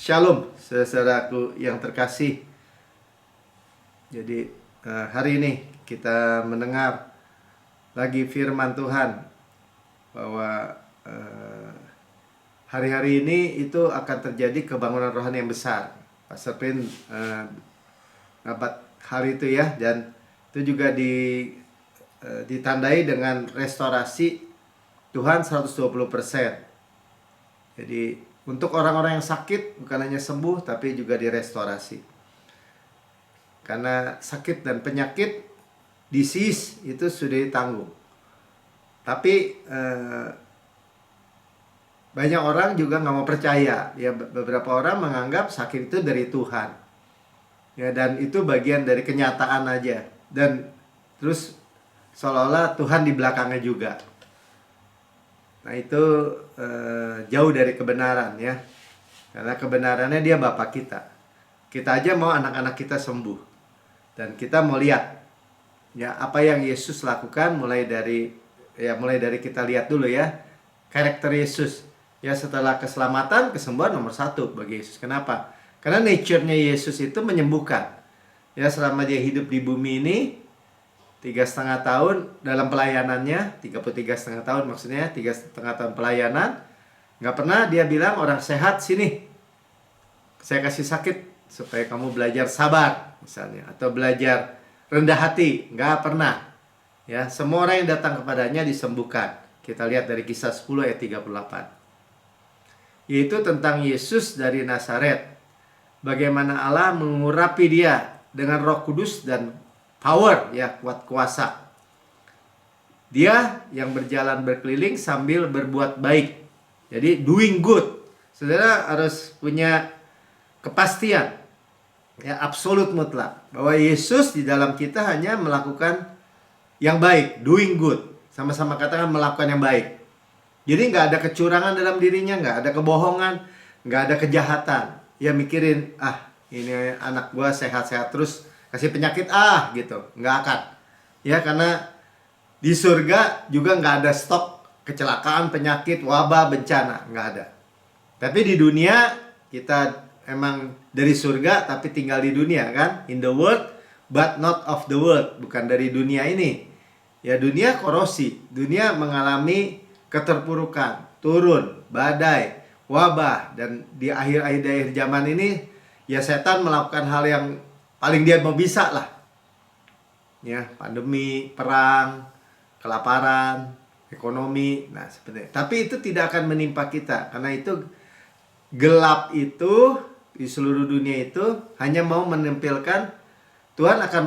Shalom, saudaraku yang terkasih. Jadi hari ini kita mendengar lagi firman Tuhan bahwa hari-hari ini itu akan terjadi kebangunan rohani yang besar. Pastor Pin dapat hari itu ya, dan itu juga ditandai dengan restorasi Tuhan 120%. Jadi untuk orang-orang yang sakit bukan hanya sembuh tapi juga direstorasi. Karena sakit dan penyakit, disease itu sudah ditanggung. Tapi banyak orang juga nggak mau percaya. Ya, beberapa orang menganggap sakit itu dari Tuhan. Ya, dan itu bagian dari kenyataan aja. Dan terus seolah-olah Tuhan di belakangnya juga. Nah itu jauh dari kebenaran ya. Karena kebenarannya dia Bapa kita. Kita aja mau anak-anak kita sembuh. Dan kita mau lihat ya apa yang Yesus lakukan mulai dari kita lihat dulu ya. Karakter Yesus. Ya, setelah keselamatan, kesembuhan nomor 1 bagi Yesus. Kenapa? Karena nature-nya Yesus itu menyembuhkan. Ya, selama dia hidup di bumi ini 3,5 tahun dalam pelayanannya, 33,5 tahun maksudnya, 3,5 tahun pelayanan, nggak pernah dia bilang orang sehat sini, saya kasih sakit supaya kamu belajar sabar misalnya, atau belajar rendah hati, nggak pernah. Ya, semua orang yang datang kepadanya disembuhkan. Kita lihat dari Kisah 10 ayat 38. Yaitu tentang Yesus dari Nazaret. Bagaimana Allah mengurapi dia dengan Roh Kudus dan power, ya, kuat kuasa. Dia yang berjalan berkeliling sambil berbuat baik. Jadi doing good. Saudara harus punya kepastian, ya, absolut mutlak, bahwa Yesus di dalam kita hanya melakukan yang baik, doing good. Sama-sama katakan melakukan yang baik. Jadi nggak ada kecurangan dalam dirinya, nggak ada kebohongan, nggak ada kejahatan. Ya mikirin, ini anak gua sehat-sehat terus kasih penyakit gitu, nggak akan. Ya, karena di surga juga nggak ada stok kecelakaan, penyakit, wabah, bencana, nggak ada. Tapi di dunia kita emang dari surga tapi tinggal di dunia kan, in the world but not of the world, bukan dari dunia ini. Ya, dunia korosi, dunia mengalami keterpurukan, turun, badai, wabah, dan di akhir-akhir zaman ini ya setan melakukan hal yang paling dia mau bisa lah. Ya, pandemi, perang, kelaparan, ekonomi, nah seperti itu. Tapi itu tidak akan menimpa kita, karena itu gelap itu di seluruh dunia itu hanya mau menampilkan Tuhan akan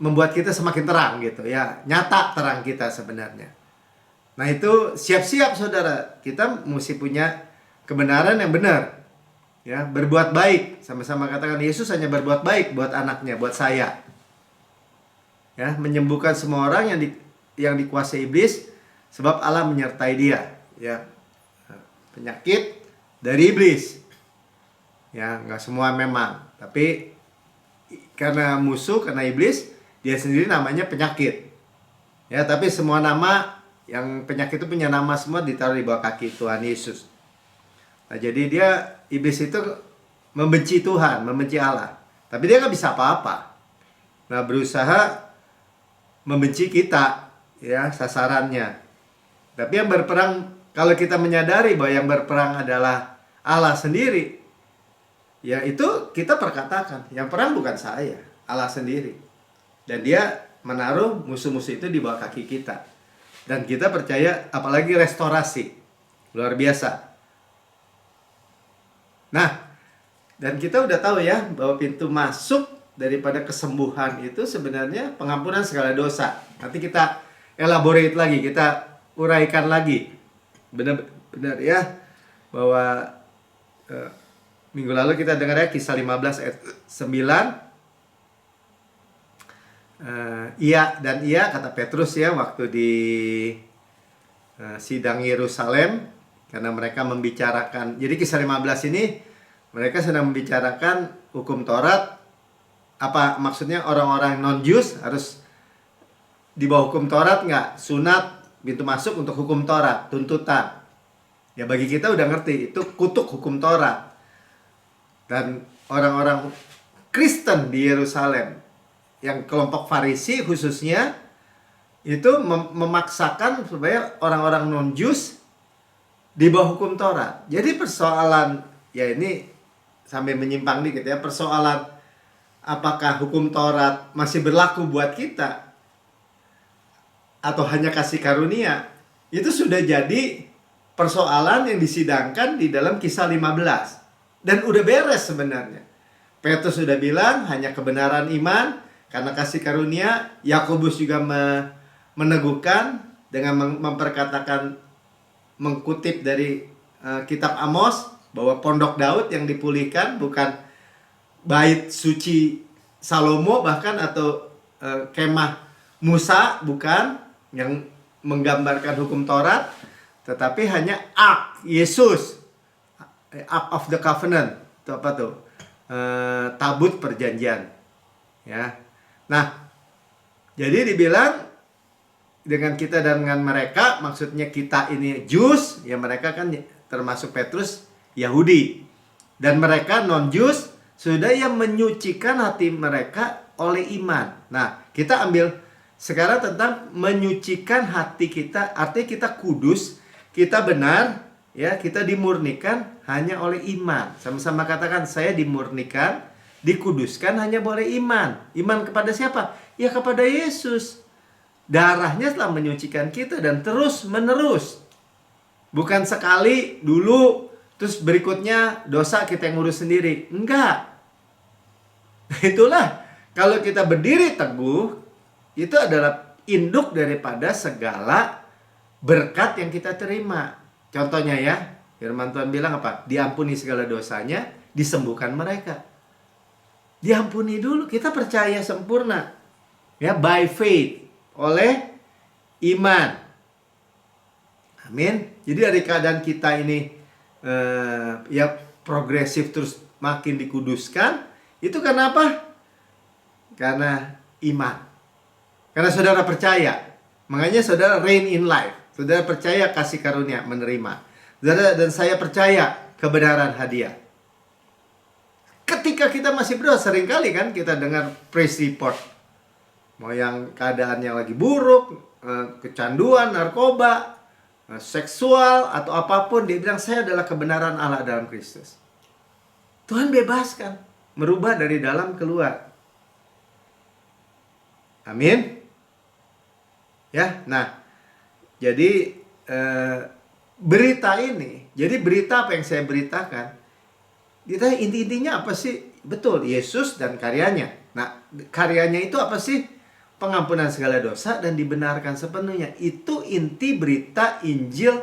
membuat kita semakin terang gitu ya, nyata terang kita sebenarnya. Nah itu siap-siap saudara, kita mesti punya kebenaran yang benar. Ya, berbuat baik, sama-sama katakan Yesus hanya berbuat baik buat anaknya, buat saya. Ya, menyembuhkan semua orang yang dikuasai iblis, sebab Allah menyertai dia. Ya, penyakit dari iblis. Ya, nggak semua memang, tapi karena musuh, karena iblis, dia sendiri namanya penyakit. Ya, tapi semua nama yang penyakit itu punya nama semua ditaruh di bawah kaki Tuhan Yesus. Nah, jadi iblis itu membenci Tuhan, membenci Allah. Tapi dia nggak bisa apa-apa. Nah, berusaha membenci kita, ya, sasarannya. Tapi yang berperang, kalau kita menyadari bahwa yang berperang adalah Allah sendiri, ya itu kita perkatakan, yang perang bukan saya, Allah sendiri. Dan dia menaruh musuh-musuh itu di bawah kaki kita. Dan kita percaya, apalagi restorasi. Luar biasa. Nah, dan kita udah tahu ya bahwa pintu masuk daripada kesembuhan itu sebenarnya pengampunan segala dosa. Nanti kita elaborate lagi, kita uraikan lagi. Benar-benar ya, bahwa minggu lalu kita dengar ya Kisah 15 ayat 9. Iya kata Petrus ya waktu di sidang Yerusalem. Karena mereka membicarakan, jadi Kisah 15 ini mereka sedang membicarakan hukum Taurat. Apa maksudnya orang-orang non-Jews harus di bawah hukum Taurat nggak? Sunat, pintu masuk untuk hukum Taurat, tuntutan. Ya bagi kita udah ngerti, itu kutuk hukum Taurat. Dan orang-orang Kristen di Yerusalem, yang kelompok Farisi khususnya, itu memaksakan supaya orang-orang non-Jus di bawah hukum Taurat. Jadi persoalan, ya ini sampai menyimpang dikit ya, persoalan apakah hukum Taurat masih berlaku buat kita atau hanya kasih karunia, itu sudah jadi persoalan yang disidangkan di dalam Kisah 15. Dan udah beres sebenarnya. Petrus sudah bilang hanya kebenaran iman karena kasih karunia. Yakobus juga meneguhkan dengan memperkatakan, mengkutip dari kitab Amos, bahwa pondok Daud yang dipulihkan bukan bait suci Salomo bahkan, atau kemah Musa, bukan, yang menggambarkan hukum Taurat, tetapi hanya Ark Yesus, Ark of the Covenant. Itu apa tuh? Tabut perjanjian. Ya. Nah, jadi dibilang dengan kita dan dengan mereka, maksudnya kita ini Jus, ya mereka kan termasuk Petrus Yahudi. Dan mereka non-Jus, sudah yang menyucikan hati mereka oleh iman. Nah, kita ambil sekarang tentang menyucikan hati kita, artinya kita kudus, kita benar, ya, kita dimurnikan hanya oleh iman. Sama-sama katakan, saya dimurnikan, dikuduskan hanya boleh iman. Iman kepada siapa? Ya kepada Yesus. Darahnya telah menyucikan kita dan terus menerus. Bukan sekali dulu, terus berikutnya dosa kita yang ngurus sendiri. Enggak. Itulah, kalau kita berdiri teguh, itu adalah induk daripada segala berkat yang kita terima. Contohnya ya, firman Tuhan bilang apa? Diampuni segala dosanya, disembuhkan mereka. Diampuni dulu, kita percaya sempurna. Ya, by faith, oleh iman. Amin. Jadi dari keadaan kita ini ya progresif terus makin dikuduskan, itu karena apa? Karena iman. Karena saudara percaya. Makanya saudara reign in life. Saudara percaya kasih karunia menerima. Saudara dan saya percaya kebenaran hadiah. Ketika kita masih berdosa, seringkali kan kita dengar praise report. Mau yang keadaannya lagi buruk, kecanduan, narkoba, seksual, atau apapun, dia bilang saya adalah kebenaran Allah dalam Kristus. Tuhan bebaskan, merubah dari dalam keluar. Amin. Ya, nah, jadi berita ini, jadi berita apa yang saya beritakan, kita inti-intinya apa sih? Betul, Yesus dan karyanya. Nah, karyanya itu apa sih? Pengampunan segala dosa dan dibenarkan sepenuhnya. Itu inti berita Injil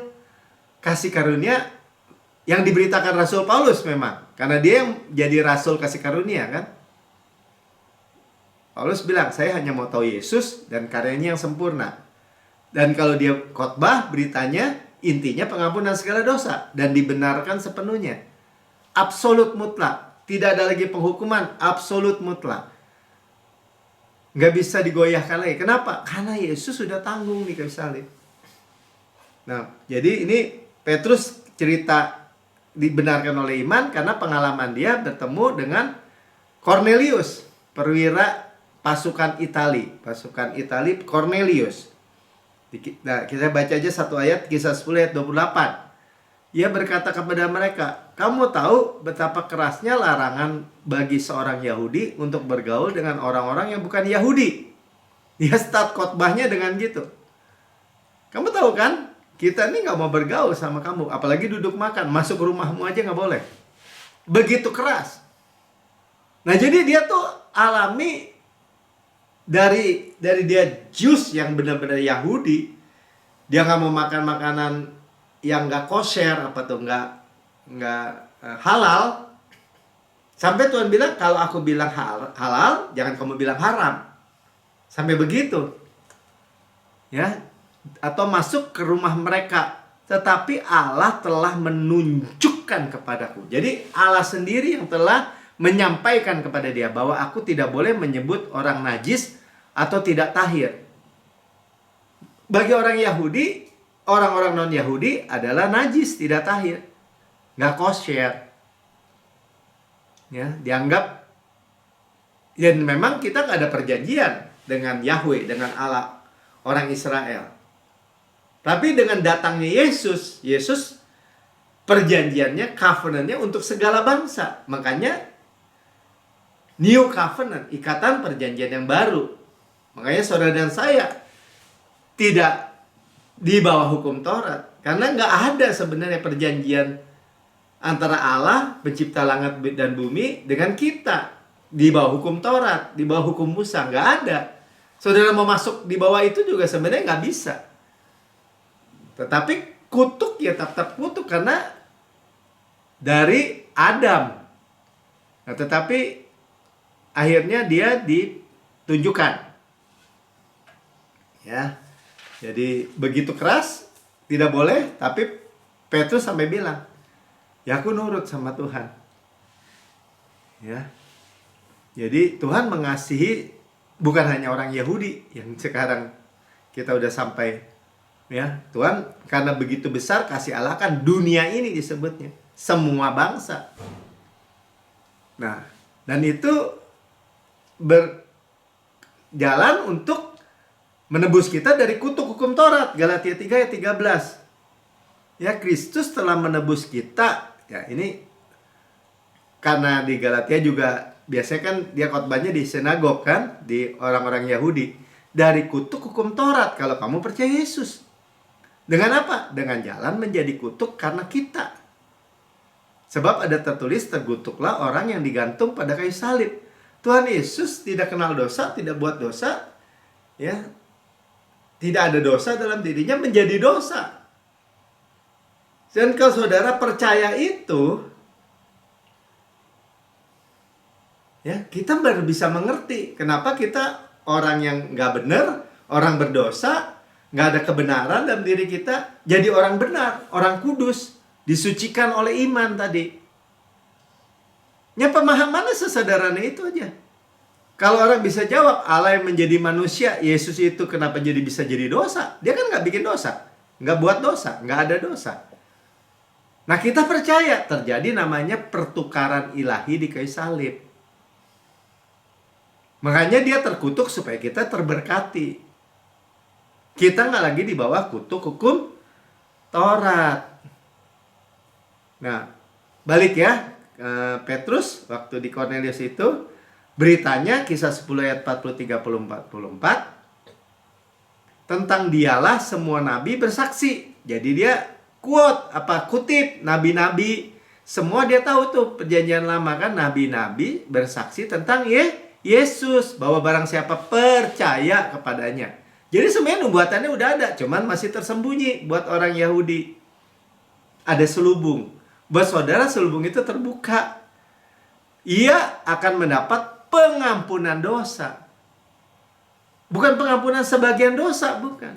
kasih karunia yang diberitakan Rasul Paulus memang. Karena dia yang jadi Rasul kasih karunia kan. Paulus bilang, saya hanya mau tahu Yesus dan karyanya yang sempurna. Dan kalau dia khotbah, beritanya intinya pengampunan segala dosa dan dibenarkan sepenuhnya. Absolut mutlak. Tidak ada lagi penghukuman. Absolut mutlak. Nggak bisa digoyahkan lagi. Kenapa? Karena Yesus sudah tanggung di kayu salib. Nah, jadi ini Petrus cerita dibenarkan oleh iman karena pengalaman dia bertemu dengan Cornelius, perwira pasukan Itali. Pasukan Itali, Cornelius. Nah, kita baca aja satu ayat, Kisah 10 ayat 28. Ia berkata kepada mereka, kamu tahu betapa kerasnya larangan bagi seorang Yahudi untuk bergaul dengan orang-orang yang bukan Yahudi. Dia start khotbahnya dengan gitu. Kamu tahu kan, kita ini gak mau bergaul sama kamu, apalagi duduk makan, masuk rumahmu aja gak boleh. Begitu keras. Nah, jadi dia tuh alami dari dia Jews yang benar-benar Yahudi, dia gak mau makan makanan yang gak kosher, apa tuh nggak halal. Sampai Tuhan bilang, kalau aku bilang halal, jangan kamu bilang haram. Sampai begitu. Ya, atau masuk ke rumah mereka. Tetapi Allah telah menunjukkan kepadaku. Jadi Allah sendiri yang telah menyampaikan kepada dia bahwa aku tidak boleh menyebut orang najis atau tidak tahir. Bagi orang Yahudi, orang-orang non-Yahudi adalah najis, tidak tahir, nggak kosher. Ya, dianggap, ya memang kita nggak ada perjanjian dengan Yahweh, dengan Allah orang Israel. Tapi dengan datangnya Yesus, Yesus perjanjiannya, covenantnya untuk segala bangsa. Makanya New Covenant, ikatan perjanjian yang baru. Makanya saudara dan saya tidak di bawah hukum Taurat. Karena nggak ada sebenarnya perjanjian antara Allah, pencipta langit dan bumi, dengan kita. Di bawah hukum Taurat, di bawah hukum Musa. Nggak ada. Saudara mau masuk di bawah itu juga sebenarnya nggak bisa. Tetapi kutuk ya tetap kutuk karena dari Adam. Nah, tetapi akhirnya dia ditunjukkan. Ya. Jadi begitu keras, tidak boleh, tapi Petrus sampai bilang, ya aku nurut sama Tuhan. Ya. Jadi Tuhan mengasihi bukan hanya orang Yahudi yang sekarang kita udah sampai, ya. Tuhan karena begitu besar kasih Allah, kan dunia ini disebutnya, semua bangsa. Nah, dan itu berjalan untuk menebus kita dari kutuk hukum Taurat. Galatia 3 ayat 13. Ya, Kristus telah menebus kita. Ya, ini karena di Galatia juga biasanya kan dia khotbahnya di sinagog kan, di orang-orang Yahudi. Dari kutuk hukum Taurat kalau kamu percaya Yesus. Dengan apa? Dengan jalan menjadi kutuk karena kita. Sebab ada tertulis, terkutuklah orang yang digantung pada kayu salib. Tuhan Yesus tidak kenal dosa, tidak buat dosa. Ya. Tidak ada dosa dalam dirinya, menjadi dosa. Dan kalau saudara percaya itu, ya, kita baru bisa mengerti kenapa kita orang yang nggak benar, orang berdosa, nggak ada kebenaran dalam diri kita, jadi orang benar, orang kudus, disucikan oleh iman tadi. Ya, pemahamannya sesederhana itu aja. Kalau orang bisa jawab, Allah yang menjadi manusia, Yesus itu kenapa jadi bisa jadi dosa? Dia kan nggak bikin dosa, nggak buat dosa, nggak ada dosa. Nah, kita percaya terjadi namanya pertukaran ilahi di kayu salib. Makanya dia terkutuk supaya kita terberkati. Kita nggak lagi di bawah kutuk hukum Taurat. Nah, balik ya, Petrus waktu di Kornelius itu, beritanya kisah 10 ayat 43-44 tentang dialah semua nabi bersaksi. Jadi dia kutip nabi-nabi semua, dia tahu tuh perjanjian lama kan, nabi-nabi bersaksi tentang Yesus, bahwa barang siapa percaya kepadanya. Jadi sebenarnya nubuatannya udah ada, cuman masih tersembunyi buat orang Yahudi. Ada selubung. Buat saudara selubung itu terbuka. Ia akan mendapat pengampunan dosa. Bukan pengampunan sebagian dosa, bukan.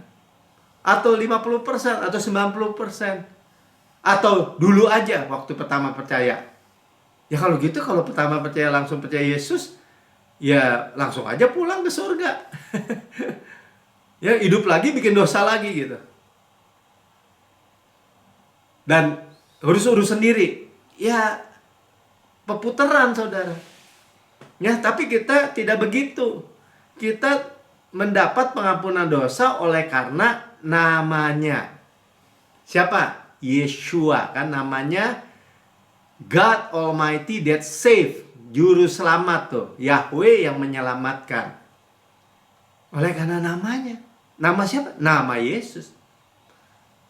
Atau 50% atau 90%. Atau dulu aja waktu pertama percaya. Ya kalau gitu, kalau pertama percaya langsung percaya Yesus, ya langsung aja pulang ke surga. Ya, hidup lagi bikin dosa lagi gitu. Dan urus sendiri. Ya, peputaran saudara. Ya, tapi kita tidak begitu. Kita mendapat pengampunan dosa oleh karena namanya. Siapa? Yeshua, kan namanya God Almighty that save. Juru selamat tuh, Yahweh yang menyelamatkan. Oleh karena namanya. Nama siapa? Nama Yesus.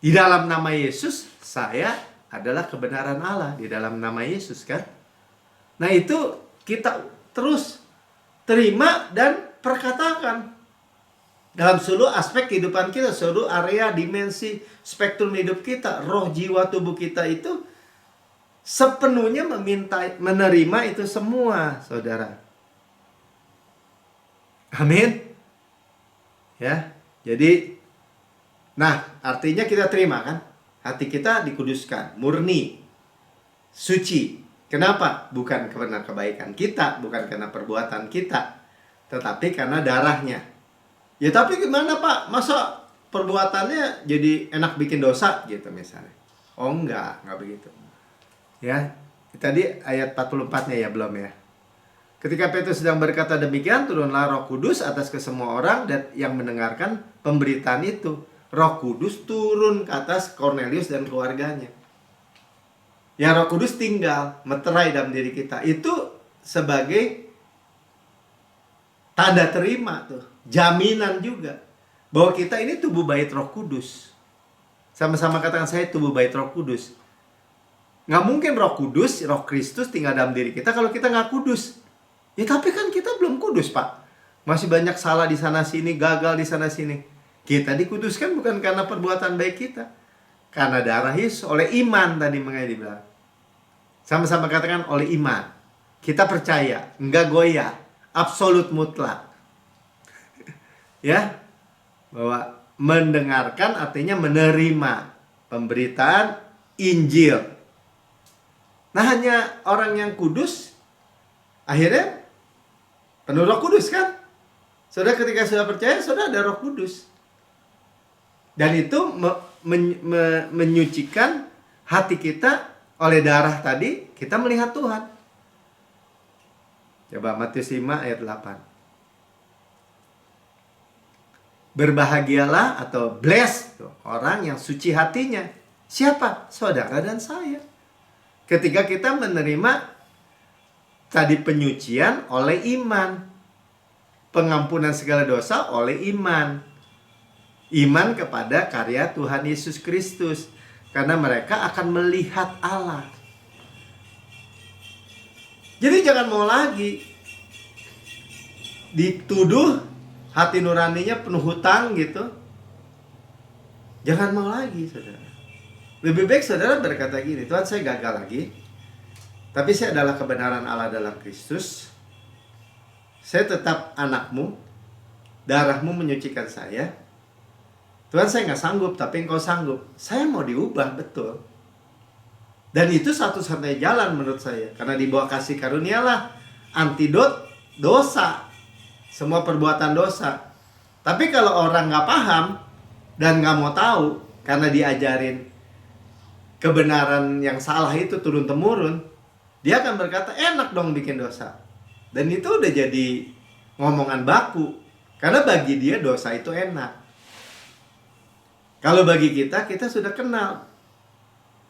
Di dalam nama Yesus, saya adalah kebenaran Allah. Di dalam nama Yesus kan. Nah, itu kita terus terima dan perkatakan. Dalam seluruh aspek kehidupan kita, seluruh area, dimensi, spektrum hidup kita, roh, jiwa, tubuh kita itu sepenuhnya menerima itu semua, saudara. Amin. Ya, jadi, nah artinya kita terima kan, hati kita dikuduskan, murni, suci. Kenapa? Bukan karena kebaikan kita, bukan karena perbuatan kita, tetapi karena darahnya. Ya tapi gimana Pak? Masa perbuatannya jadi enak bikin dosa gitu misalnya? Oh enggak begitu. Ya, Tadi ayat 44-nya ya, belum ya. Ketika Petrus sedang berkata demikian, turunlah Roh Kudus atas kesemua orang dan yang mendengarkan pemberitaan itu. Roh Kudus turun ke atas Cornelius dan keluarganya. Ya, Roh Kudus tinggal meterai dalam diri kita. Itu sebagai tanda terima tuh, jaminan juga bahwa kita ini tubuh bait Roh Kudus. Sama-sama katakan, saya tubuh bait Roh Kudus. Nggak mungkin Roh Kudus, Roh Kristus tinggal dalam diri kita kalau kita nggak kudus. Ya tapi kan kita belum kudus, Pak. Masih banyak salah di sana sini, gagal di sana sini. Kita dikuduskan bukan karena perbuatan baik kita, karena darah Yesus, oleh iman tadi makanya dibilang. Sama-sama katakan, oleh iman. Kita percaya, enggak goyah, absolut mutlak. Ya, bahwa mendengarkan artinya menerima pemberitaan Injil. Nah, hanya orang yang kudus akhirnya penuh Roh Kudus kan? Saudara, ketika sudah percaya, saudara ada Roh Kudus. Dan itu menyucikan hati kita oleh darah tadi, kita melihat Tuhan. Coba Matius 5 ayat 8. Berbahagialah atau blessed orang yang suci hatinya. Siapa? Saudara dan saya. Ketika kita menerima tadi penyucian oleh iman, pengampunan segala dosa oleh iman, iman kepada karya Tuhan Yesus Kristus, karena mereka akan melihat Allah. Jadi jangan mau lagi dituduh hati nuraninya penuh hutang gitu. Jangan mau lagi, saudara. Lebih baik saudara berkata gini, Tuhan, saya gagal lagi, tapi saya adalah kebenaran Allah dalam Kristus. Saya tetap anakmu, darahmu menyucikan saya. Tuhan, saya nggak sanggup, tapi Engkau sanggup. Saya mau diubah, betul. Dan itu satu-satunya jalan menurut saya. Karena di bawah kasih karunialah antidot dosa, semua perbuatan dosa. Tapi kalau orang nggak paham dan nggak mau tahu, karena diajarin kebenaran yang salah itu turun-temurun, dia akan berkata, enak dong bikin dosa. Dan itu udah jadi ngomongan baku. Karena bagi dia dosa itu enak. Kalau bagi kita, kita sudah kenal.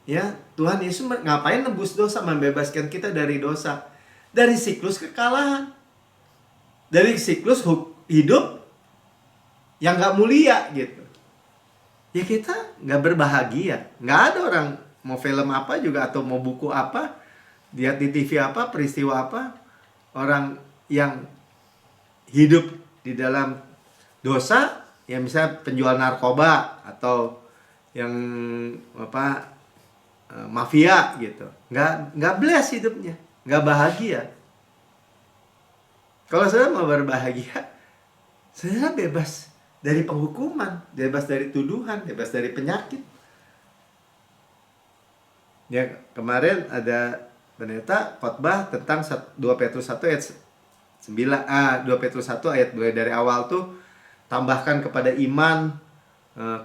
Ya, Tuhan Yesus ngapain nebus dosa, membebaskan kita dari dosa. Dari siklus kekalahan. Dari siklus hidup yang gak mulia gitu. Ya kita gak berbahagia. Gak ada orang mau film apa juga atau mau buku apa, lihat di TV apa, peristiwa apa, orang yang hidup di dalam dosa, ya misalnya penjual narkoba atau yang mafia gitu, nggak bless hidupnya, nggak bahagia. Kalau saudara mau berbahagia, saudara bebas dari penghukuman, bebas dari tuduhan, bebas dari penyakit. Ya, kemarin ada pendeta khotbah tentang 2 Petrus 1 ayat 9, 2 Petrus 1 ayat mulai dari awal tuh, tambahkan kepada iman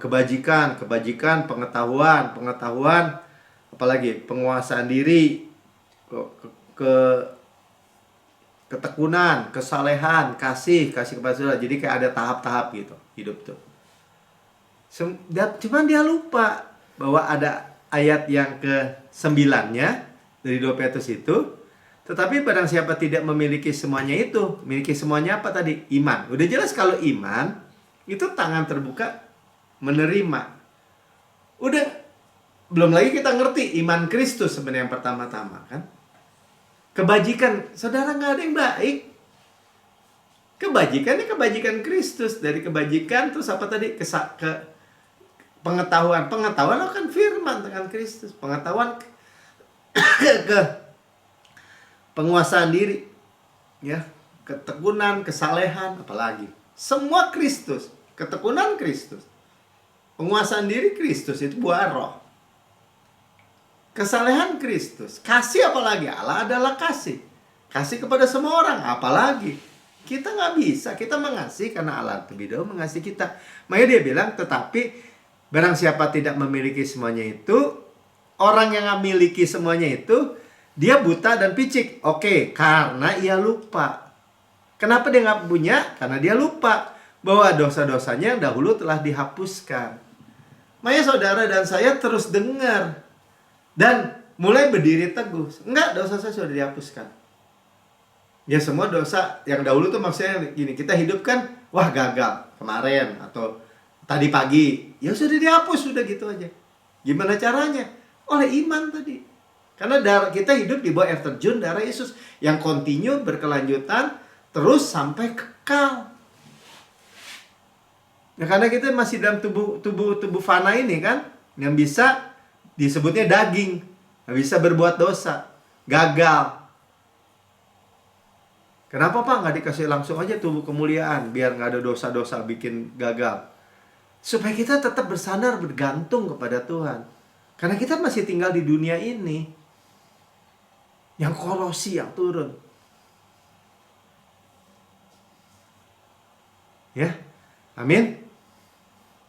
kebajikan, pengetahuan, apalagi penguasaan diri, ketekunan, kesalehan, kasih kepada saudara. Jadi kayak ada tahap-tahap gitu hidup tuh. Cuman dia lupa bahwa ada ayat yang ke-9-nya dari 2 Petrus itu. Tetapi barang siapa tidak memiliki semuanya itu, memiliki semuanya apa tadi? Iman. Udah jelas kalau iman itu tangan terbuka menerima. Udah, belum lagi kita ngerti iman Kristus sebenarnya yang pertama-tama kan. Kebajikan, saudara nggak ada yang baik. Kebajikan ini kebajikan Kristus. Dari kebajikan terus apa tadi? Pengetahuan akan firman dengan Kristus. Pengetahuan ke penguasaan diri, ya, ketekunan, kesalehan, apalagi semua Kristus, ketekunan Kristus, penguasaan diri Kristus, itu buah roh, kesalehan Kristus, kasih apalagi, Allah adalah kasih kepada semua orang, apalagi kita nggak bisa, kita mengasihi karena Allah lebih dahulu mengasihi kita. Makanya dia bilang, tetapi barang siapa tidak memiliki semuanya itu, orang yang memiliki semuanya itu, Dia buta dan picik. Oke, karena ia lupa. Kenapa dia nggak punya? Karena dia lupa bahwa dosa-dosanya yang dahulu telah dihapuskan. Makanya saudara dan saya terus dengar dan mulai berdiri teguh. Enggak, dosa saya sudah dihapuskan. Ya semua dosa yang dahulu tuh maksudnya gini, kita hidup kan, wah gagal kemarin atau tadi pagi, ya sudah dihapus, sudah gitu aja. Gimana caranya? Oleh iman tadi. Karena darah kita hidup di bawah air terjun darah Yesus yang kontinu berkelanjutan terus sampai kekal. Nah, karena kita masih dalam tubuh fana ini kan, yang bisa disebutnya daging, yang bisa berbuat dosa, gagal. Kenapa Pak nggak dikasih langsung aja tubuh kemuliaan biar nggak ada dosa-dosa bikin gagal? Supaya kita tetap bersandar bergantung kepada Tuhan. Karena kita masih tinggal di dunia ini. Yang Kolosi yang turun. Ya, amin.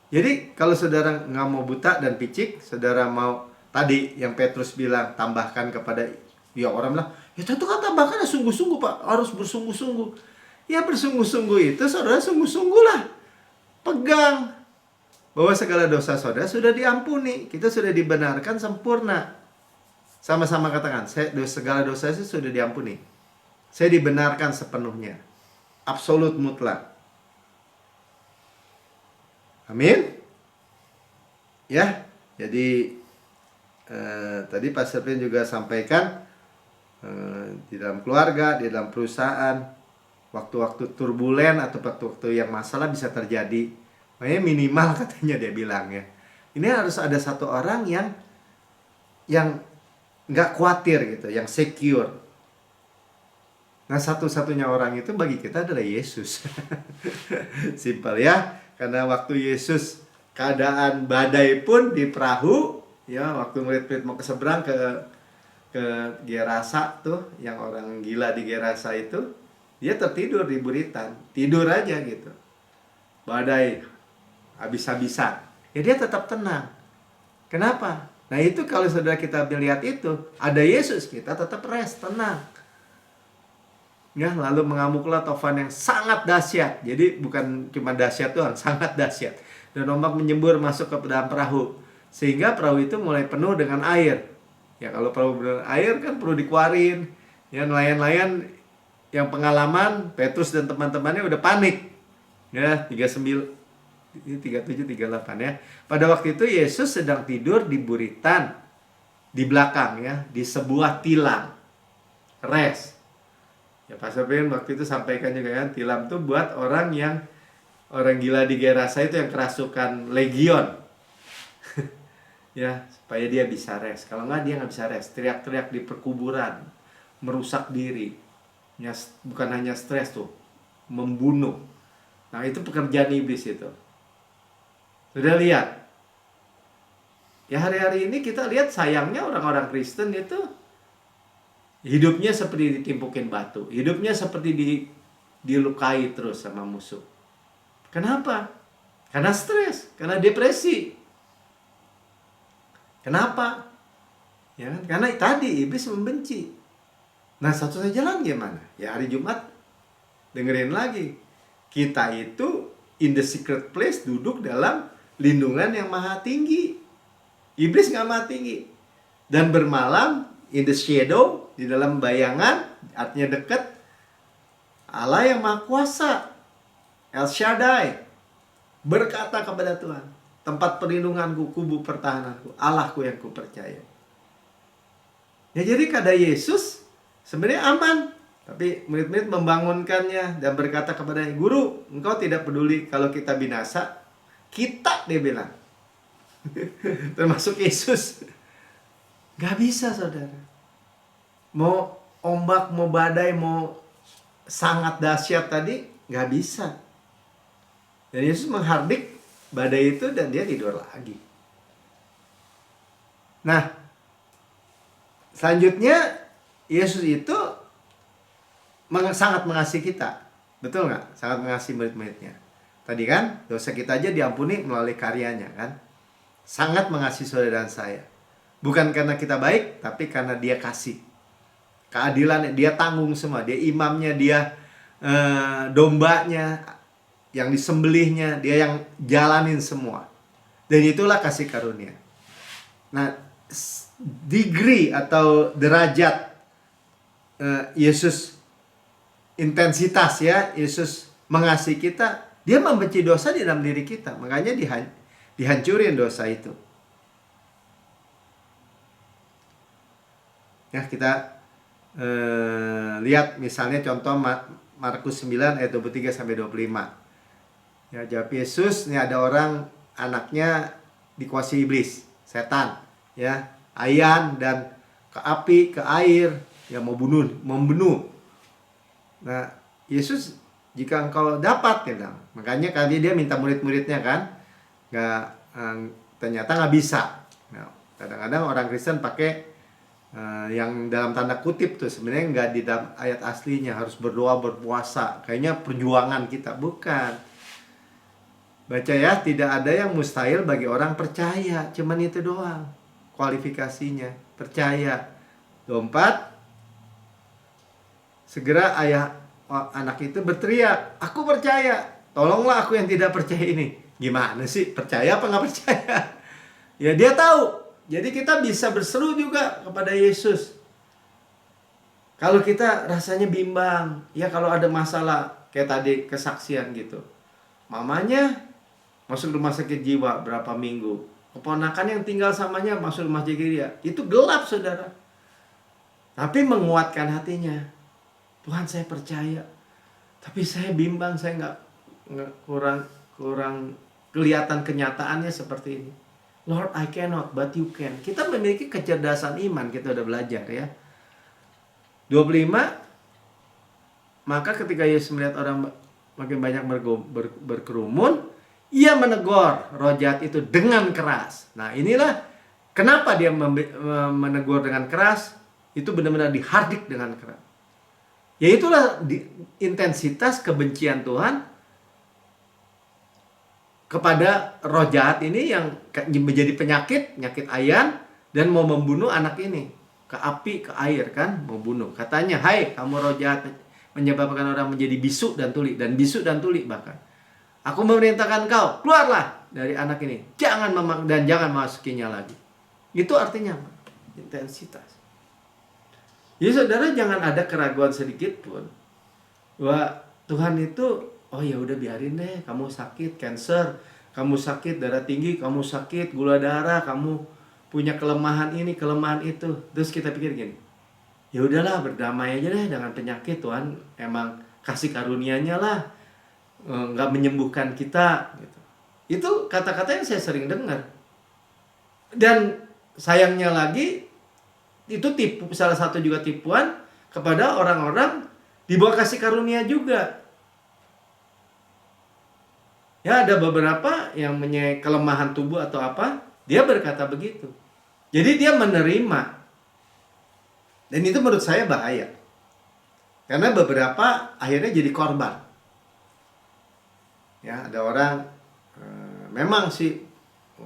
Jadi kalau saudara nggak mau buta dan picik, saudara mau tadi yang Petrus bilang tambahkan kepada, ya orang bilang, ya tentu kan tambahkan ya sungguh-sungguh Pak, harus bersungguh-sungguh. Ya bersungguh-sungguh itu saudara sungguh-sungguhlah. Pegang bahwa segala dosa saudara sudah diampuni, kita sudah dibenarkan sempurna. Sama-sama katakan, segala dosa saya sudah diampuni. Saya dibenarkan sepenuhnya. Absolut mutlak. Amin. Ya, jadi tadi Pastor Pin juga sampaikan di dalam keluarga, di dalam perusahaan, waktu-waktu turbulen atau waktu-waktu yang masalah bisa terjadi. Makanya minimal katanya dia bilang ya. Ini harus ada satu orang yang nggak khawatir gitu, yang secure. Nah, satu-satunya orang itu bagi kita adalah Yesus. Simpel ya. Karena waktu Yesus keadaan badai pun di perahu, ya waktu murid-murid mau ke seberang ke Gerasa tuh, yang orang gila di Gerasa itu, dia tertidur di buritan, tidur aja gitu. Badai habis-habisan. Ya dia tetap tenang. Kenapa? Nah itu kalau saudara kita melihat itu, ada Yesus, kita tetap rest, tenang. Ya, lalu mengamuklah tofan yang sangat dahsyat. Jadi bukan cuma dahsyat doang, sangat dahsyat. Dan ombak menyembur masuk ke dalam perahu. Sehingga perahu itu mulai penuh dengan air. Ya kalau perahu dengan air kan perlu dikeluarin. Ya nelayan-nelayan yang pengalaman, Petrus dan teman-temannya udah panik. Ya 39, ini 37, 38 ya. Pada waktu itu Yesus sedang tidur di buritan. Di belakang ya, di sebuah tilam. Rest. Ya Pastor Ben waktu itu sampaikan juga kan, tilam itu buat orang gila di Gerasa itu yang kerasukan legion. Ya, supaya dia bisa rest. Kalau nggak dia nggak bisa rest. Teriak-teriak di perkuburan, merusak diri. Ya, bukan hanya stres tuh, membunuh. Nah, itu pekerjaan iblis itu. Sudah lihat? Ya hari-hari ini kita lihat sayangnya orang-orang Kristen itu hidupnya seperti ditimpukin batu. Hidupnya seperti dilukai terus sama musuh. Kenapa? Karena stres, karena depresi. Kenapa? Ya kan? Karena tadi iblis membenci. Nah, satu-satunya jalan gimana? Ya hari Jumat dengerin lagi. Kita itu in the secret place, duduk dalam lindungan yang maha tinggi. Iblis nggak maha tinggi. Dan bermalam in the shadow, di dalam bayangan, artinya dekat, Allah yang maha kuasa, El Shaddai, berkata kepada Tuhan, tempat perlindunganku, kubu pertahananku, Allahku yang kupercaya. Ya jadi kata Yesus sebenarnya aman, tapi murid-murid membangunkannya dan berkata kepada Guru, engkau tidak peduli kalau kita binasa. Kita, dia bilang. Termasuk Yesus. Gak bisa saudara. Mau ombak, mau badai, mau sangat dahsyat tadi, gak bisa. Dan Yesus menghardik badai itu dan dia tidur lagi. Nah, selanjutnya Yesus itu sangat mengasihi kita. Betul nggak? Sangat mengasihi murid-muridnya. Tadi kan dosa kita aja diampuni melalui karyanya kan. Sangat mengasihi saudara dan saya. Bukan karena kita baik, tapi karena dia kasih. keadilan dia tanggung semua. Dia imamnya, dia dombanya, yang disembelihnya, dia yang jalanin semua. Dan itulah kasih karunia. Nah, degree atau derajat Yesus, intensitas ya, Yesus mengasihi kita, dia membenci dosa di dalam diri kita. Makanya dihancurin dosa itu. Ya, kita lihat misalnya contoh Markus 9 ayat 23 sampai 25. Ya, jawab Yesus, ini ada orang anaknya dikuasai iblis, setan, ya, ayan dan ke api, ke air, ya membunuh. Nah, Yesus, jika engkau dapat, ya bilang. Makanya kali dia minta murid-muridnya kan, ternyata nggak bisa. Nah, kadang-kadang orang Kristen pakai yang dalam tanda kutip tuh, sebenarnya nggak di dalam ayat aslinya, harus berdoa, berpuasa, kayaknya perjuangan kita, bukan. Baca ya, tidak ada yang mustahil bagi orang percaya, cuman itu doang kualifikasinya, percaya. 24, segera anak itu berteriak, aku percaya, tolonglah aku yang tidak percaya ini. Gimana sih, percaya apa nggak percaya? Ya dia tahu. Jadi kita bisa berseru juga kepada Yesus. Kalau kita rasanya bimbang, ya kalau ada masalah, kayak tadi kesaksian gitu. Mamanya masuk rumah sakit jiwa berapa minggu. Keponakan yang tinggal samanya masuk rumah sakit jiwa. Itu gelap, saudara. Tapi menguatkan hatinya. Tuhan, saya percaya. Tapi saya bimbang, saya nggak kurang kelihatan kenyataannya seperti ini. Lord, I cannot, but you can. Kita memiliki kecerdasan iman, kita udah belajar ya. 25, maka ketika Yesus melihat orang makin banyak berkerumun, ia menegur roh jahat itu dengan keras. Nah, inilah kenapa dia menegur dengan keras. Itu benar-benar dihardik dengan keras. Yaitulah intensitas kebencian Tuhan kepada roh jahat ini yang menjadi penyakit ayan, dan mau membunuh anak ini. Ke api, ke air kan, mau bunuh. Katanya, hai kamu roh jahat, menyebabkan orang menjadi bisu dan tuli. Dan bisu dan tuli bahkan. Aku memerintahkan kau, keluarlah dari anak ini. Jangan masukinya lagi. Itu artinya intensitas. Jadi saudara, jangan ada keraguan sedikit pun bahwa Tuhan itu, oh ya udah biarin deh, kamu sakit kanker, kamu sakit darah tinggi, kamu sakit gula darah, kamu punya kelemahan ini, kelemahan itu. Terus kita pikir gini, ya udahlah, berdamai aja deh dengan penyakit. Tuhan emang kasih karunia-Nya lah, nggak menyembuhkan kita gitu. Itu kata-kata yang saya sering dengar. Dan sayangnya lagi, itu salah satu juga tipuan kepada orang-orang di bawah kasih karunia juga. Ya, ada beberapa yang punya kelemahan tubuh atau apa, dia berkata begitu. Jadi dia menerima. Dan itu menurut saya bahaya. Karena beberapa akhirnya jadi korban. Ya, ada orang memang sih,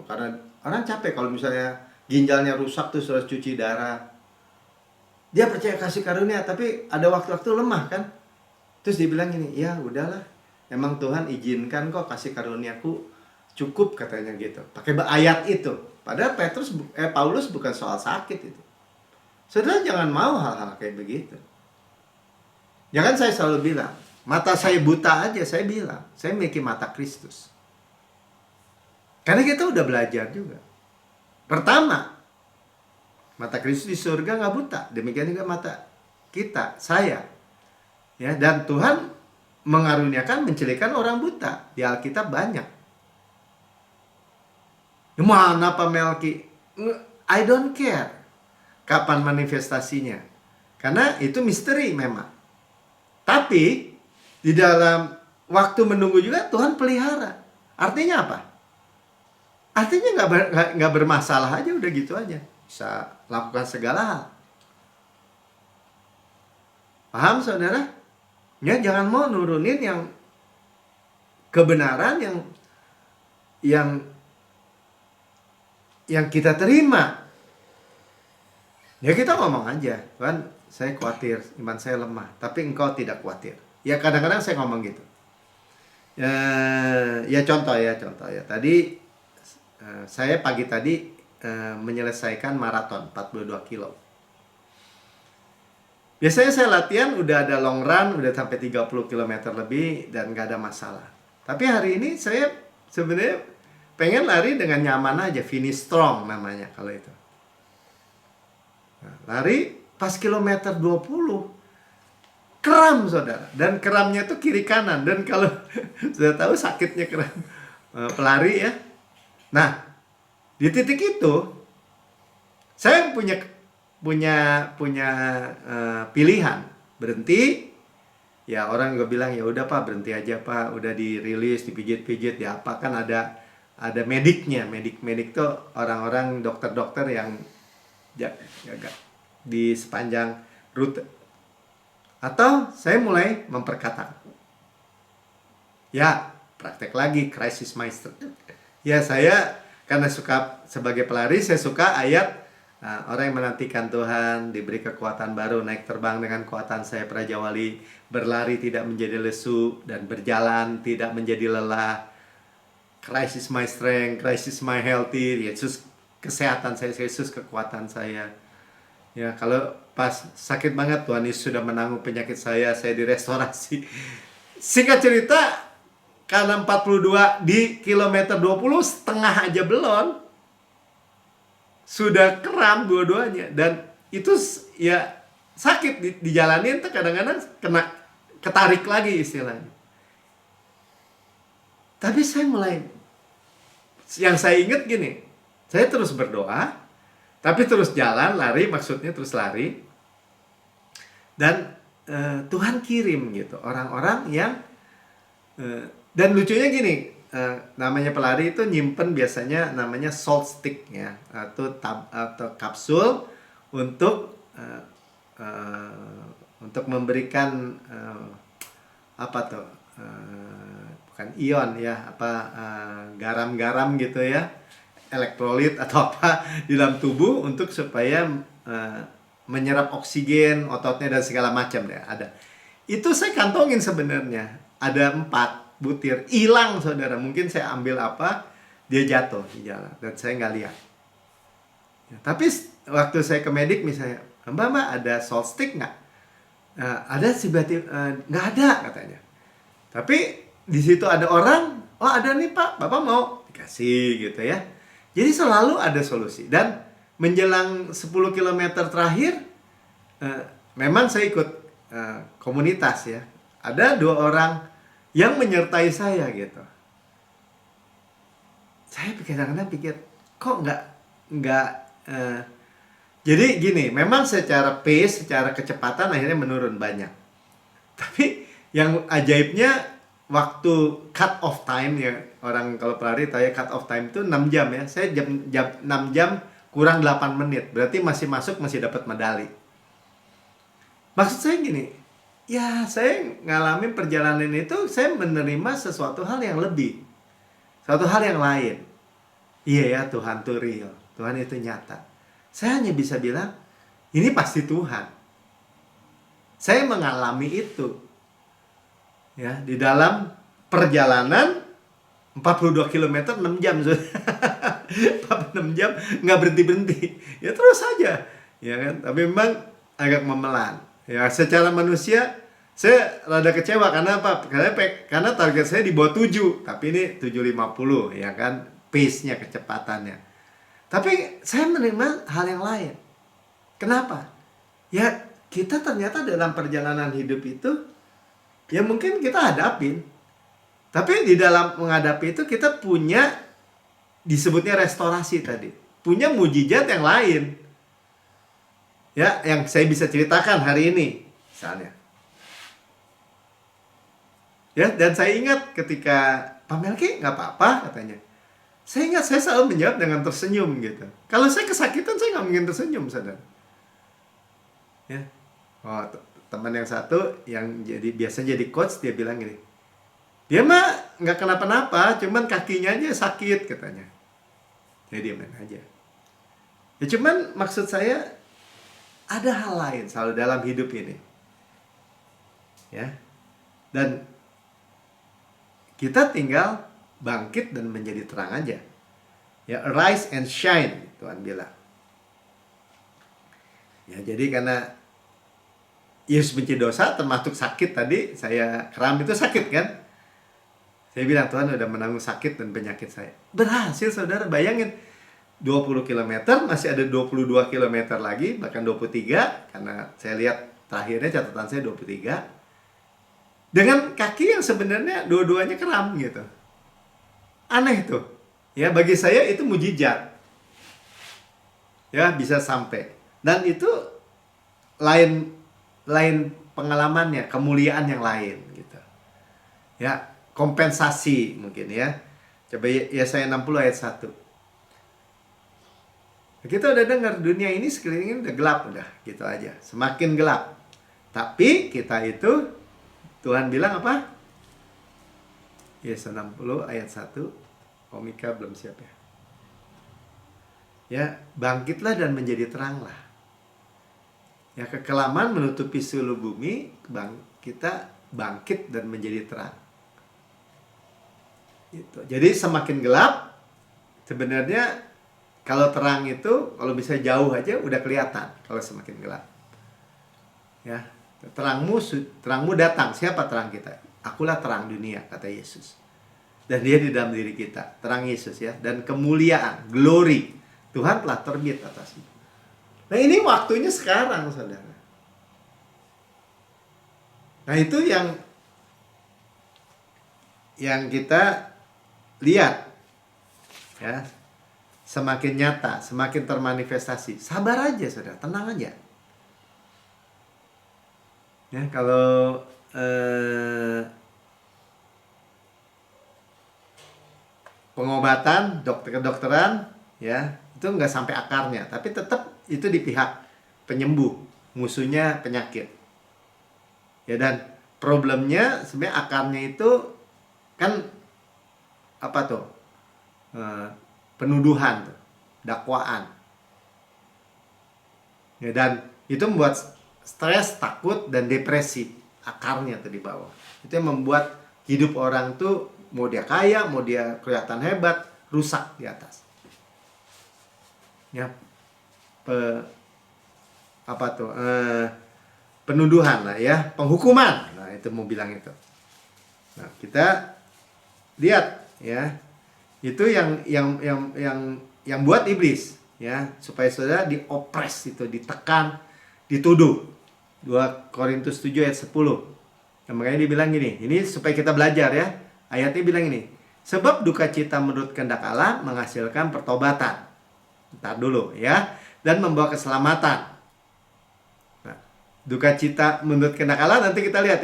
karena orang capek kalau misalnya ginjalnya rusak terus harus cuci darah. Dia percaya kasih karunia, tapi ada waktu-waktu lemah kan. Terus dia bilang gini, ya udahlah, emang Tuhan izinkan kok kasih karuniaku cukup, katanya gitu. Pakai ayat itu. Padahal Paulus bukan soal sakit itu. Saudara, jangan mau hal-hal kayak begitu. Jangan saya selalu bilang, mata saya buta aja, saya bilang, saya memiliki mata Kristus. Karena kita udah belajar juga. Pertama, mata Kristus di surga nggak buta. Demikian juga mata kita, saya. Ya, dan Tuhan mengaruniakan mencelikan orang buta. Di Alkitab banyak. Mana Pak Melki? I don't care kapan manifestasinya. Karena itu misteri memang. Tapi di dalam waktu menunggu juga Tuhan pelihara. Artinya apa? Artinya nggak bermasalah aja, udah gitu aja. Bisa lakukan segala hal. Paham saudara? Ya, jangan mau nurunin yang kebenaran yang kita terima. Ya kita ngomong aja, Tuhan, saya khawatir, iman saya lemah, tapi engkau tidak khawatir. Ya kadang-kadang saya ngomong gitu. Ya contoh ya. Tadi saya pagi tadi menyelesaikan maraton 42 kilo. Biasanya saya latihan udah ada long run, udah sampai 30 km lebih dan gak ada masalah. Tapi hari ini saya sebenarnya pengen lari dengan nyaman aja, finish strong namanya kalau itu. Nah, lari pas kilometer 20 kram saudara, dan keramnya itu kiri kanan, dan kalau sudah tahu sakitnya keram pelari ya. Nah, di titik itu saya punya pilihan berhenti. Ya orang juga bilang ya udah Pak, berhenti aja Pak, udah dirilis, dipijit-pijit ya apa, kan ada mediknya. Medik tuh orang-orang dokter yang jaga di sepanjang rute. Atau saya mulai memperkatakan, ya praktek lagi crisis master. Ya saya karena suka sebagai pelari, saya suka ayat orang yang menantikan Tuhan diberi kekuatan baru, naik terbang dengan kekuatan saya Praja Wali, berlari tidak menjadi lesu, dan berjalan tidak menjadi lelah. Crisis my strength, crisis my healthy. Yesus kesehatan saya, Yesus kekuatan saya. Ya kalau pas sakit banget, Tuhan Yesus sudah menanggung penyakit saya direstorasi. Singkat cerita, karena 42 di kilometer 20 setengah aja belum, sudah kram dua-duanya, dan itu ya sakit dijalanin tuh kadang-kadang kena ketarik lagi istilahnya. Tapi saya mulai, yang saya ingat gini, saya terus berdoa, tapi terus jalan, lari, maksudnya terus lari, dan Tuhan kirim gitu orang-orang yang dan lucunya gini, namanya pelari itu nyimpen biasanya namanya salt stick ya, atau kapsul untuk memberikan bukan ion ya, garam-garam gitu ya, elektrolit atau apa di dalam tubuh untuk supaya menyerap oksigen ototnya dan segala macam deh ada. Itu saya kantongin sebenarnya, ada 4 butir, hilang saudara. Mungkin saya ambil apa, dia jatuh di jalan dan saya nggak lihat ya, tapi waktu saya ke medik misalnya, Mbak ada salt stick nggak? Ada sih berarti, nggak ada katanya. Tapi di situ ada orang, oh ada nih Pak, Bapak mau? Dikasih gitu ya. Jadi selalu ada solusi. Dan menjelang 10 km terakhir, memang saya ikut komunitas ya, ada 2 orang yang menyertai saya gitu. Saya kadang-kadang pikir, kok nggak jadi gini, memang secara pace, secara kecepatan akhirnya menurun banyak. Tapi yang ajaibnya, waktu cut off time ya, orang kalau pelari tahu ya, cut off time itu 6 jam ya. Saya 6 jam kurang 8 menit, berarti masih masuk, masih dapat medali. Maksud saya gini, ya saya ngalamin perjalanan itu, saya menerima sesuatu hal yang lebih, suatu hal yang lain. Iya ya, Tuhan itu real, Tuhan itu nyata. Saya hanya bisa bilang, ini pasti Tuhan. Saya mengalami itu ya, di dalam perjalanan 42 km 6 jam 6 jam nggak berhenti ya, terus saja ya kan. Tapi memang agak memelan ya, secara manusia saya rada kecewa. Karena apa? Karena target saya di bawah 7, tapi ini 7.50 ya kan, pace-nya, kecepatannya. Tapi saya menerima hal yang lain. Kenapa? Ya kita ternyata dalam perjalanan hidup itu ya mungkin kita hadapin, tapi di dalam menghadapi itu kita punya, disebutnya restorasi tadi, punya mujizat yang lain ya, yang saya bisa ceritakan hari ini misalnya ya. Dan saya ingat ketika Pak Melki, nggak apa-apa katanya, saya ingat saya selalu menjawab dengan tersenyum gitu. Kalau saya kesakitan, saya nggak mungkin tersenyum, saudara ya. Oh, teman yang satu yang biasa jadi coach, dia bilang gini, dia mah nggak kenapa-napa, cuman kakinya aja sakit katanya. Jadi dia main aja. Ya cuman maksud saya, Ada hal lain selalu dalam hidup ini. Ya. Dan kita tinggal bangkit dan menjadi terang aja. Ya, arise and shine, Tuhan bilang. Ya, jadi karena Yesus benci dosa, termasuk sakit tadi, saya kram itu sakit kan? Saya bilang, Tuhan udah menanggung sakit dan penyakit saya. Berhasil, saudara, bayangin. 20 km, masih ada 22 km lagi, bahkan 23, karena saya lihat terakhirnya catatan saya 23. Dengan kaki yang sebenarnya dua-duanya kram gitu. Aneh tuh. Ya, bagi saya itu mujizat. Ya, bisa sampai. Dan itu lain pengalamannya, kemuliaan yang lain gitu. Ya, kompensasi mungkin ya. Coba Yesaya 60 ayat 1. Kita udah dengar dunia ini sekelilingnya udah gelap udah, gitu aja. Semakin gelap. Tapi kita itu Tuhan bilang apa? Yesaya 60 ayat 1. Komika belum siap ya. Ya, bangkitlah dan menjadi teranglah. Ya, kekelaman menutupi seluruh bumi, kita bangkit dan menjadi terang. Gitu. Jadi semakin gelap, sebenarnya kalau terang itu, kalau bisa jauh aja udah kelihatan kalau semakin gelap. Ya, terangmu datang. Siapa terang kita? Akulah terang dunia, kata Yesus. Dan dia di dalam diri kita, terang Yesus ya. Dan kemuliaan, glory Tuhan telah terbit atasmu. Nah, ini waktunya sekarang, saudara. Nah, itu yang kita lihat ya. Semakin nyata, semakin termanifestasi. Sabar aja, saudara, tenang aja. Ya, kalau pengobatan, kedokteran, ya, itu nggak sampai akarnya, tapi tetap itu di pihak penyembuh, musuhnya penyakit. Ya, dan problemnya sebenarnya akarnya itu kan apa tuh? Penuduhan, dakwaan. Ya, dan itu membuat stres, takut, dan depresi. Akarnya tuh di bawah. Itu yang membuat hidup orang tuh, mau dia kaya, mau dia kelihatan hebat, rusak di atas. Ya, penuduhan lah ya, penghukuman. Nah, itu mau bilang itu. Nah, kita lihat ya. Itu yang buat iblis ya, supaya saudara diopres itu, ditekan, dituduh. 2 Korintus 7 ayat 10. Nah, makanya dibilang gini, ini supaya kita belajar ya. Ayatnya bilang ini, sebab duka cita menurut kehendak Allah menghasilkan pertobatan. Ntar dulu ya, dan membawa keselamatan. Nah, duka cita menurut kehendak Allah, nanti kita lihat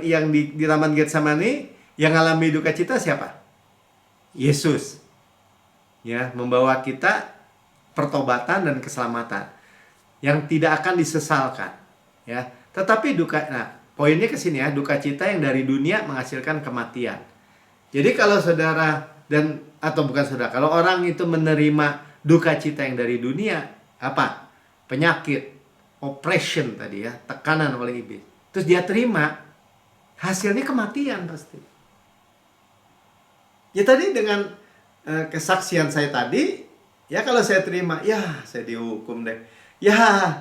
yang di Taman Getsemani yang alami duka cita siapa? Yesus. Ya, membawa kita pertobatan dan keselamatan yang tidak akan disesalkan. Ya, tetapi poinnya ke sini ya, duka cita yang dari dunia menghasilkan kematian. Jadi kalau saudara kalau orang itu menerima duka cita yang dari dunia, apa? Penyakit, oppression tadi ya, tekanan oleh iblis. Terus dia terima, hasilnya kematian pasti. Ya tadi dengan kesaksian saya tadi, ya kalau saya terima, ya saya dihukum deh. Ya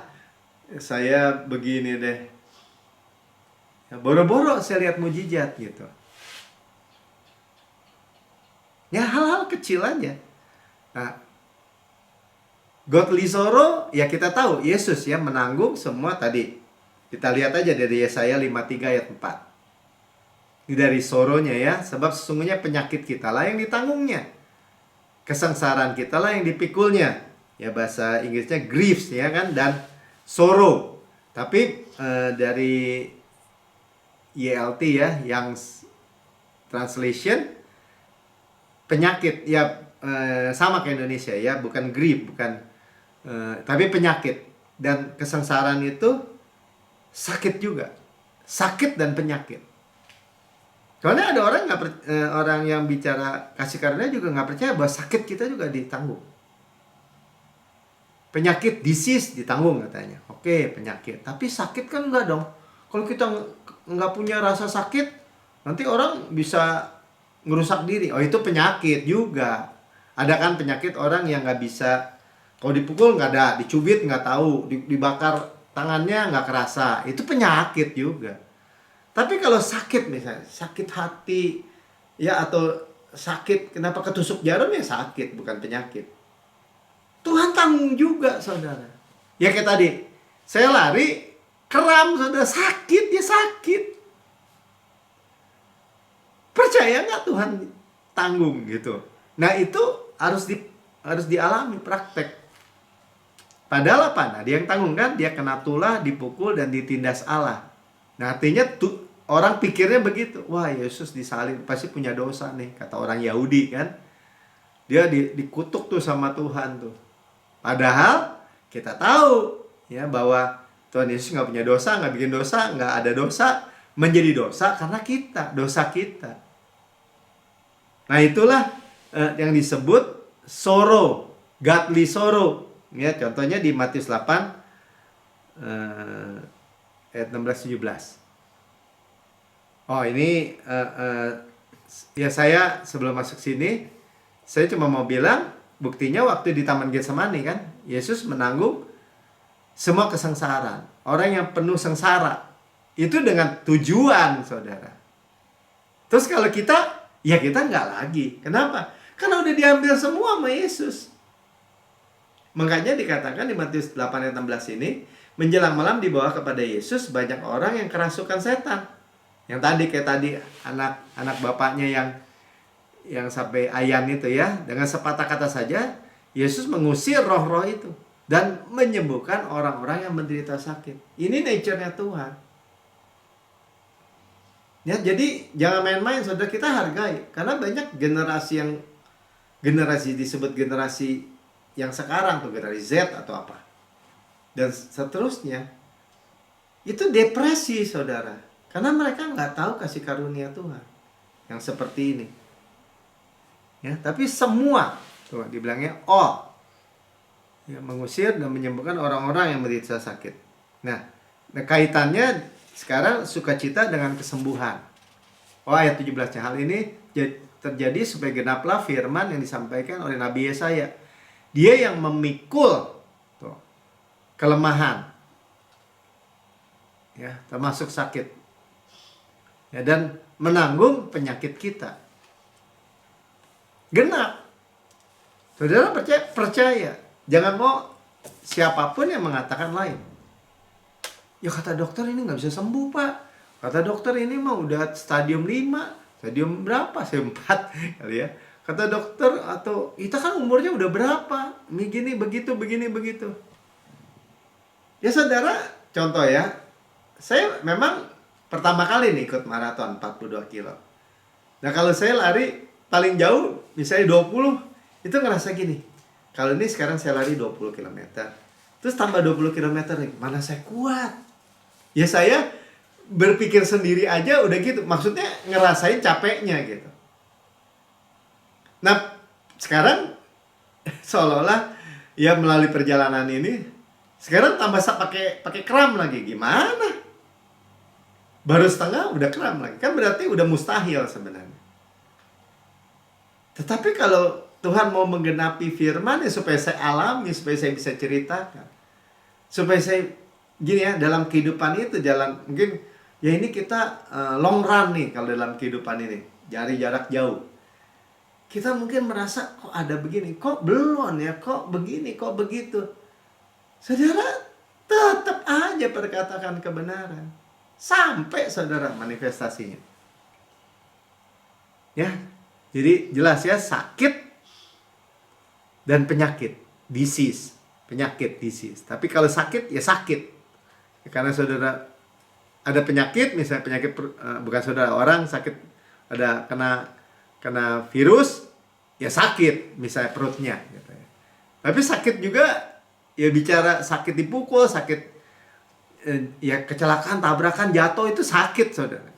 saya begini deh. Ya, boro-boro saya lihat mujizat gitu. Ya hal-hal kecil aja. Nah, godly sorrow, ya kita tahu Yesus ya menanggung semua tadi. Kita lihat aja dari Yesaya 53 ayat 4. Ini dari sorrow-nya ya, sebab sesungguhnya penyakit kita lah yang ditanggungnya. Kesengsaraan kita lah yang dipikulnya. Ya bahasa Inggrisnya griefs ya kan, dan sorrow. Tapi dari YLT ya, yang translation penyakit ya, sama kayak Indonesia ya, bukan grief, bukan tapi penyakit. Dan kesengsaraan itu sakit juga. Sakit dan penyakit. Soalnya ada orang yang bicara kasih karunia juga nggak percaya bahwa sakit kita juga ditanggung. Penyakit, disease ditanggung katanya. Oke, penyakit. Tapi sakit kan enggak dong. Kalau kita nggak punya rasa sakit, nanti orang bisa ngerusak diri. Oh, itu penyakit juga. Ada kan penyakit orang yang nggak bisa, kalau dipukul nggak ada, dicubit nggak tahu, dibakar tangannya nggak kerasa. Itu penyakit juga. Tapi kalau sakit misalnya, sakit hati, ya atau sakit, kenapa ketusuk jarum ya sakit, bukan penyakit. Tuhan tanggung juga, saudara. Ya kayak tadi, saya lari, kram, saudara, sakit, ya sakit. Percaya nggak Tuhan tanggung gitu. Nah itu harus dialami praktek. Padahal apa? Nah dia yang tanggung kan, dia kena tulah, dipukul, dan ditindas Allah. Nah artinya orang pikirnya begitu. Wah, Yesus disalib pasti punya dosa nih, kata orang Yahudi kan. Dia dikutuk tuh sama Tuhan tuh. Padahal kita tahu ya bahwa Tuhan Yesus nggak punya dosa, nggak bikin dosa, nggak ada dosa, menjadi dosa karena kita, dosa kita. Nah itulah yang disebut sorrow, godly sorrow. Ya, contohnya di Matius 8 ayat 16-17. Oh ini ya saya sebelum masuk sini, saya cuma mau bilang, buktinya waktu di Taman Getsemani kan, Yesus menanggung semua kesengsaraan. Orang yang penuh sengsara, itu dengan tujuan, saudara. Terus kalau kita, ya kita nggak lagi. Kenapa? Karena udah diambil semua sama Yesus. Makanya dikatakan di Matius 8 ayat 16 ini, menjelang malam dibawa kepada Yesus banyak orang yang kerasukan setan. Yang tadi, kayak tadi anak bapaknya yang sampai ayan itu ya, dengan sepatah kata saja Yesus mengusir roh-roh itu dan menyembuhkan orang-orang yang menderita sakit. Ini nature-nya Tuhan. Ya, jadi jangan main-main, saudara, kita hargai. Karena banyak generasi disebut generasi yang sekarang tuh, generasi Z atau apa. Dan seterusnya. Itu depresi, saudara. Karena mereka nggak tahu kasih karunia Tuhan yang seperti ini. Ya, tapi semua tuh dibilangnya ya, mengusir dan menyembuhkan orang-orang yang menderita sakit. Nah, kaitannya sekarang sukacita dengan kesembuhan. Ayat 17-nya, hal ini terjadi supaya genaplah firman yang disampaikan oleh Nabi Yesaya. Dia yang memikul tuh, kelemahan, ya, termasuk sakit, ya, dan menanggung penyakit kita. Genap. Saudara percaya. Jangan mau siapapun yang mengatakan lain. Ya kata dokter ini nggak bisa sembuh, Pak. Kata dokter ini mah udah stadium 5. Stadium berapa? Stadium 4 kali ya. Kata dokter, atau kita kan umurnya udah berapa? Begini, begitu. Ya saudara, contoh ya. Saya memang pertama kali nih ikut maraton 42 kilo. Nah kalau saya lari paling jauh, misalnya 20, itu ngerasa gini. Kalau ini sekarang saya lari 20 km. Terus tambah 20 km nih, mana saya kuat? Ya saya berpikir sendiri aja udah gitu. Maksudnya ngerasain capeknya gitu. Nah, sekarang seolah-olah ya melalui perjalanan ini, sekarang tambah pakai kram lagi. Gimana? Baru setengah udah kram lagi. Kan berarti udah mustahil sebenarnya. Tetapi kalau Tuhan mau menggenapi firman ya supaya saya alami, supaya saya bisa ceritakan. Supaya saya gini ya, dalam kehidupan itu jalan, mungkin ya ini kita long run nih kalau dalam kehidupan ini, dari jarak jauh. Kita mungkin merasa kok ada begini, kok belum ya, kok begini, kok begitu. Saudara, tetap aja perkatakan kebenaran. Sampai saudara manifestasinya. Ya. Jadi jelas ya, sakit dan penyakit, disease, penyakit, disease. Tapi kalau sakit ya sakit. Ya, karena saudara ada penyakit, misalnya penyakit bukan saudara, orang sakit, ada kena virus, ya sakit, misalnya perutnya gitu ya. Tapi sakit juga ya, bicara sakit dipukul, sakit ya kecelakaan, tabrakan, jatuh, itu sakit, saudara.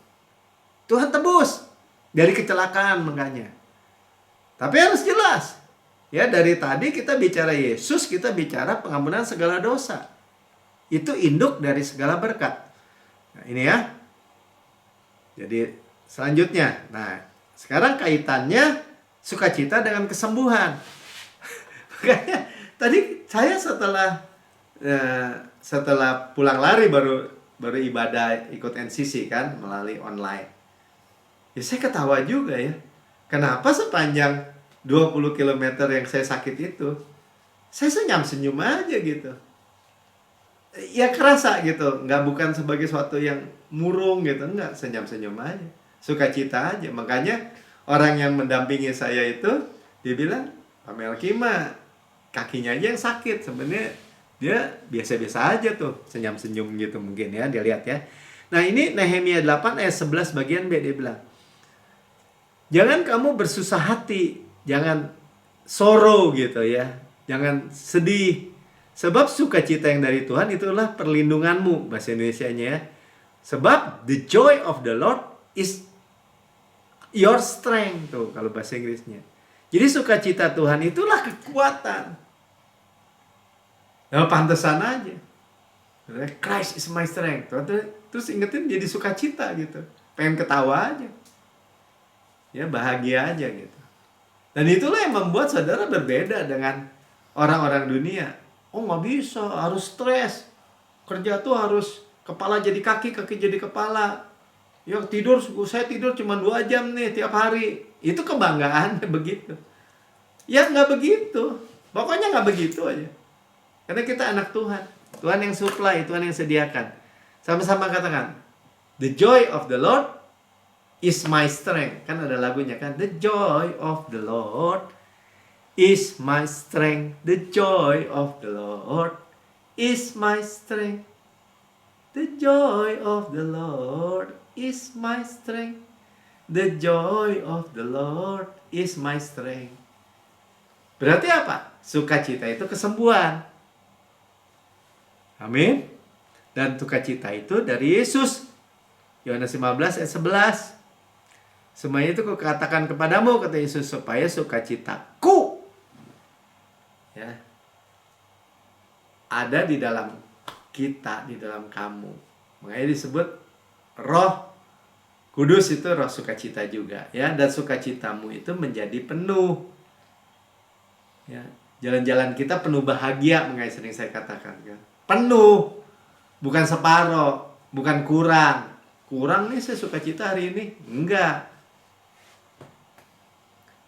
Tuhan tebus dari kecelakaan makanya. Tapi harus jelas. Ya, dari tadi kita bicara Yesus, kita bicara pengampunan segala dosa. Itu induk dari segala berkat. Nah, ini ya. Jadi selanjutnya, nah sekarang kaitannya sukacita dengan kesembuhan. Makanya tadi saya setelah pulang lari baru ibadah ikut NCC kan melalui online. Ya saya ketawa juga ya. Kenapa sepanjang 20 km yang saya sakit itu, saya senyum-senyum aja gitu. Ya kerasa gitu, bukan sebagai sesuatu yang murung gitu, enggak, senyum-senyum aja. Sukacita aja. Makanya orang yang mendampingi saya itu, dia bilang, Pak Melki mah kakinya aja yang sakit. Sebenarnya dia biasa-biasa aja tuh, senyum-senyum gitu mungkin ya, dia lihat ya. Nah ini Nehemia 8 ayat 11 bagian B, dia bilang, jangan kamu bersusah hati, jangan sorrow gitu ya, jangan sedih. Sebab sukacita yang dari Tuhan itulah perlindunganmu, bahasa Indonesianya ya. Sebab the joy of the Lord is your strength, tuh kalau bahasa Inggrisnya. Jadi sukacita Tuhan itulah kekuatan. Nah, pantesan aja. Christ is my strength. Terus ingetin jadi sukacita gitu. Pengen ketawa aja. Ya bahagia aja gitu. Dan itulah yang membuat saudara berbeda dengan orang-orang dunia. Oh nggak bisa, harus stres. Kerja tuh harus kepala jadi kaki, kaki jadi kepala. Ya saya tidur cuma 2 jam nih tiap hari. Itu kebanggaannya begitu. Ya nggak begitu. Pokoknya nggak begitu aja. Karena kita anak Tuhan. Tuhan yang supply, Tuhan yang sediakan. Sama-sama katakan, the joy of the Lord is my strength. Kan ada lagunya kan, the joy of the Lord is my strength. The joy of the Lord is my strength. The joy of the Lord is my strength. The joy of the Lord is my strength. Berarti apa? Sukacita itu kesembuhan. Amin. Dan sukacita itu dari Yesus. Yohanes 15 ayat 11. Semuanya itu kukatakan kepadamu, kata Yesus, supaya sukacitaku ya ada di dalam kita, di dalam kamu. Makanya disebut Roh Kudus itu roh sukacita juga ya, dan sukacitamu itu menjadi penuh. Ya, jalan-jalan kita penuh bahagia, makanya sering saya katakan kan. Penuh, bukan separoh, bukan kurang. Kurang nih saya sukacita hari ini. Enggak.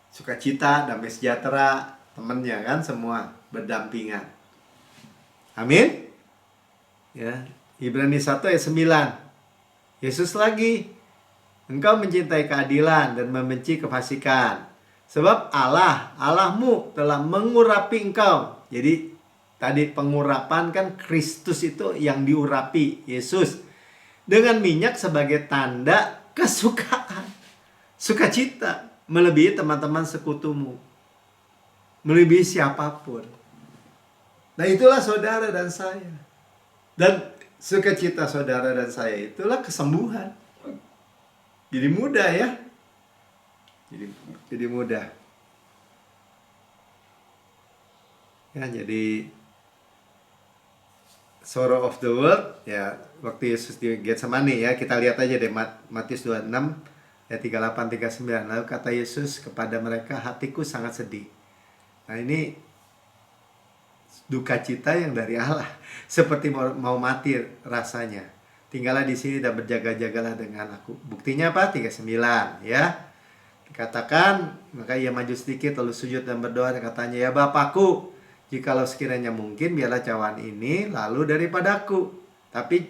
Sukacita, damai sejahtera, temennya kan semua berdampingan. Amin. Ya, Ibrani 1 ayat 9. Yesus lagi, engkau mencintai keadilan dan membenci kefasikan. Sebab Allahmu telah mengurapi engkau. Jadi tadi pengurapan kan Kristus itu yang diurapi, Yesus. Dengan minyak sebagai tanda kesukaan. Sukacita. Melebihi teman-teman sekutumu. Melebihi siapapun. Nah itulah saudara dan saya. Dan sukacita saudara dan saya itulah kesembuhan. Jadi mudah ya. Jadi mudah. Ya, jadi sorrow of the world ya, waktu Yesus di Getsemani ya, kita lihat aja deh Matius 26 ayat 38 39. Lalu kata Yesus kepada mereka, hatiku sangat sedih. Nah ini duka cita yang dari Allah, seperti mau mati rasanya. Tinggallah di sini dan berjaga-jagalah dengan aku. Buktinya apa? 39 ya. Dikatakan, maka ia maju sedikit lalu sujud dan berdoa dan katanya, ya Bapakku, jikalau sekiranya mungkin biarlah cawan ini lalu daripadaku. Tapi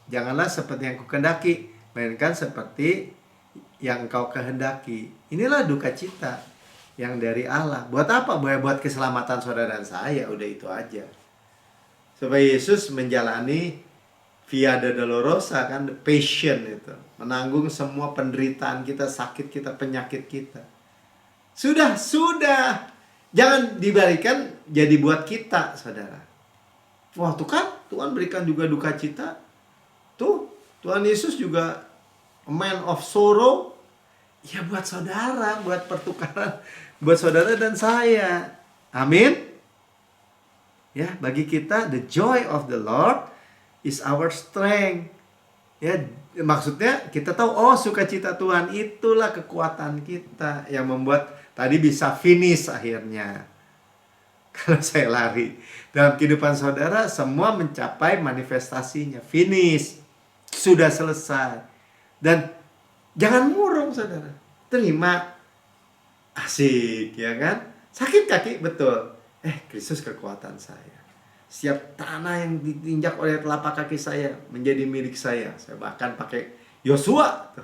janganlah seperti yang kukehendaki, melainkan seperti yang engkau kehendaki. Inilah duka cita yang dari Allah. Buat apa? Buat keselamatan saudara dan saya. Udah itu aja. Supaya Yesus menjalani via dolorosa kan, passion itu, menanggung semua penderitaan kita, sakit kita, penyakit kita. Sudah. Jangan dibalikan jadi buat kita, saudara. Wah, tuh kan Tuhan berikan juga duka cita. Tuh, Tuhan Yesus juga a man of sorrow. Ya buat saudara, buat pertukaran, buat saudara dan saya. Amin. Ya, bagi kita the joy of the Lord is our strength. Ya, maksudnya kita tahu, oh sukacita Tuhan itulah kekuatan kita yang membuat tadi bisa finish akhirnya. Kalau saya lari dalam kehidupan saudara, semua mencapai manifestasinya, finish, sudah selesai. Dan jangan murung saudara, terima, asik ya kan, sakit kaki betul, Kristus kekuatan saya. Setiap tanah yang ditinjak oleh telapak kaki saya menjadi milik saya. Saya bahkan pakai Yosua.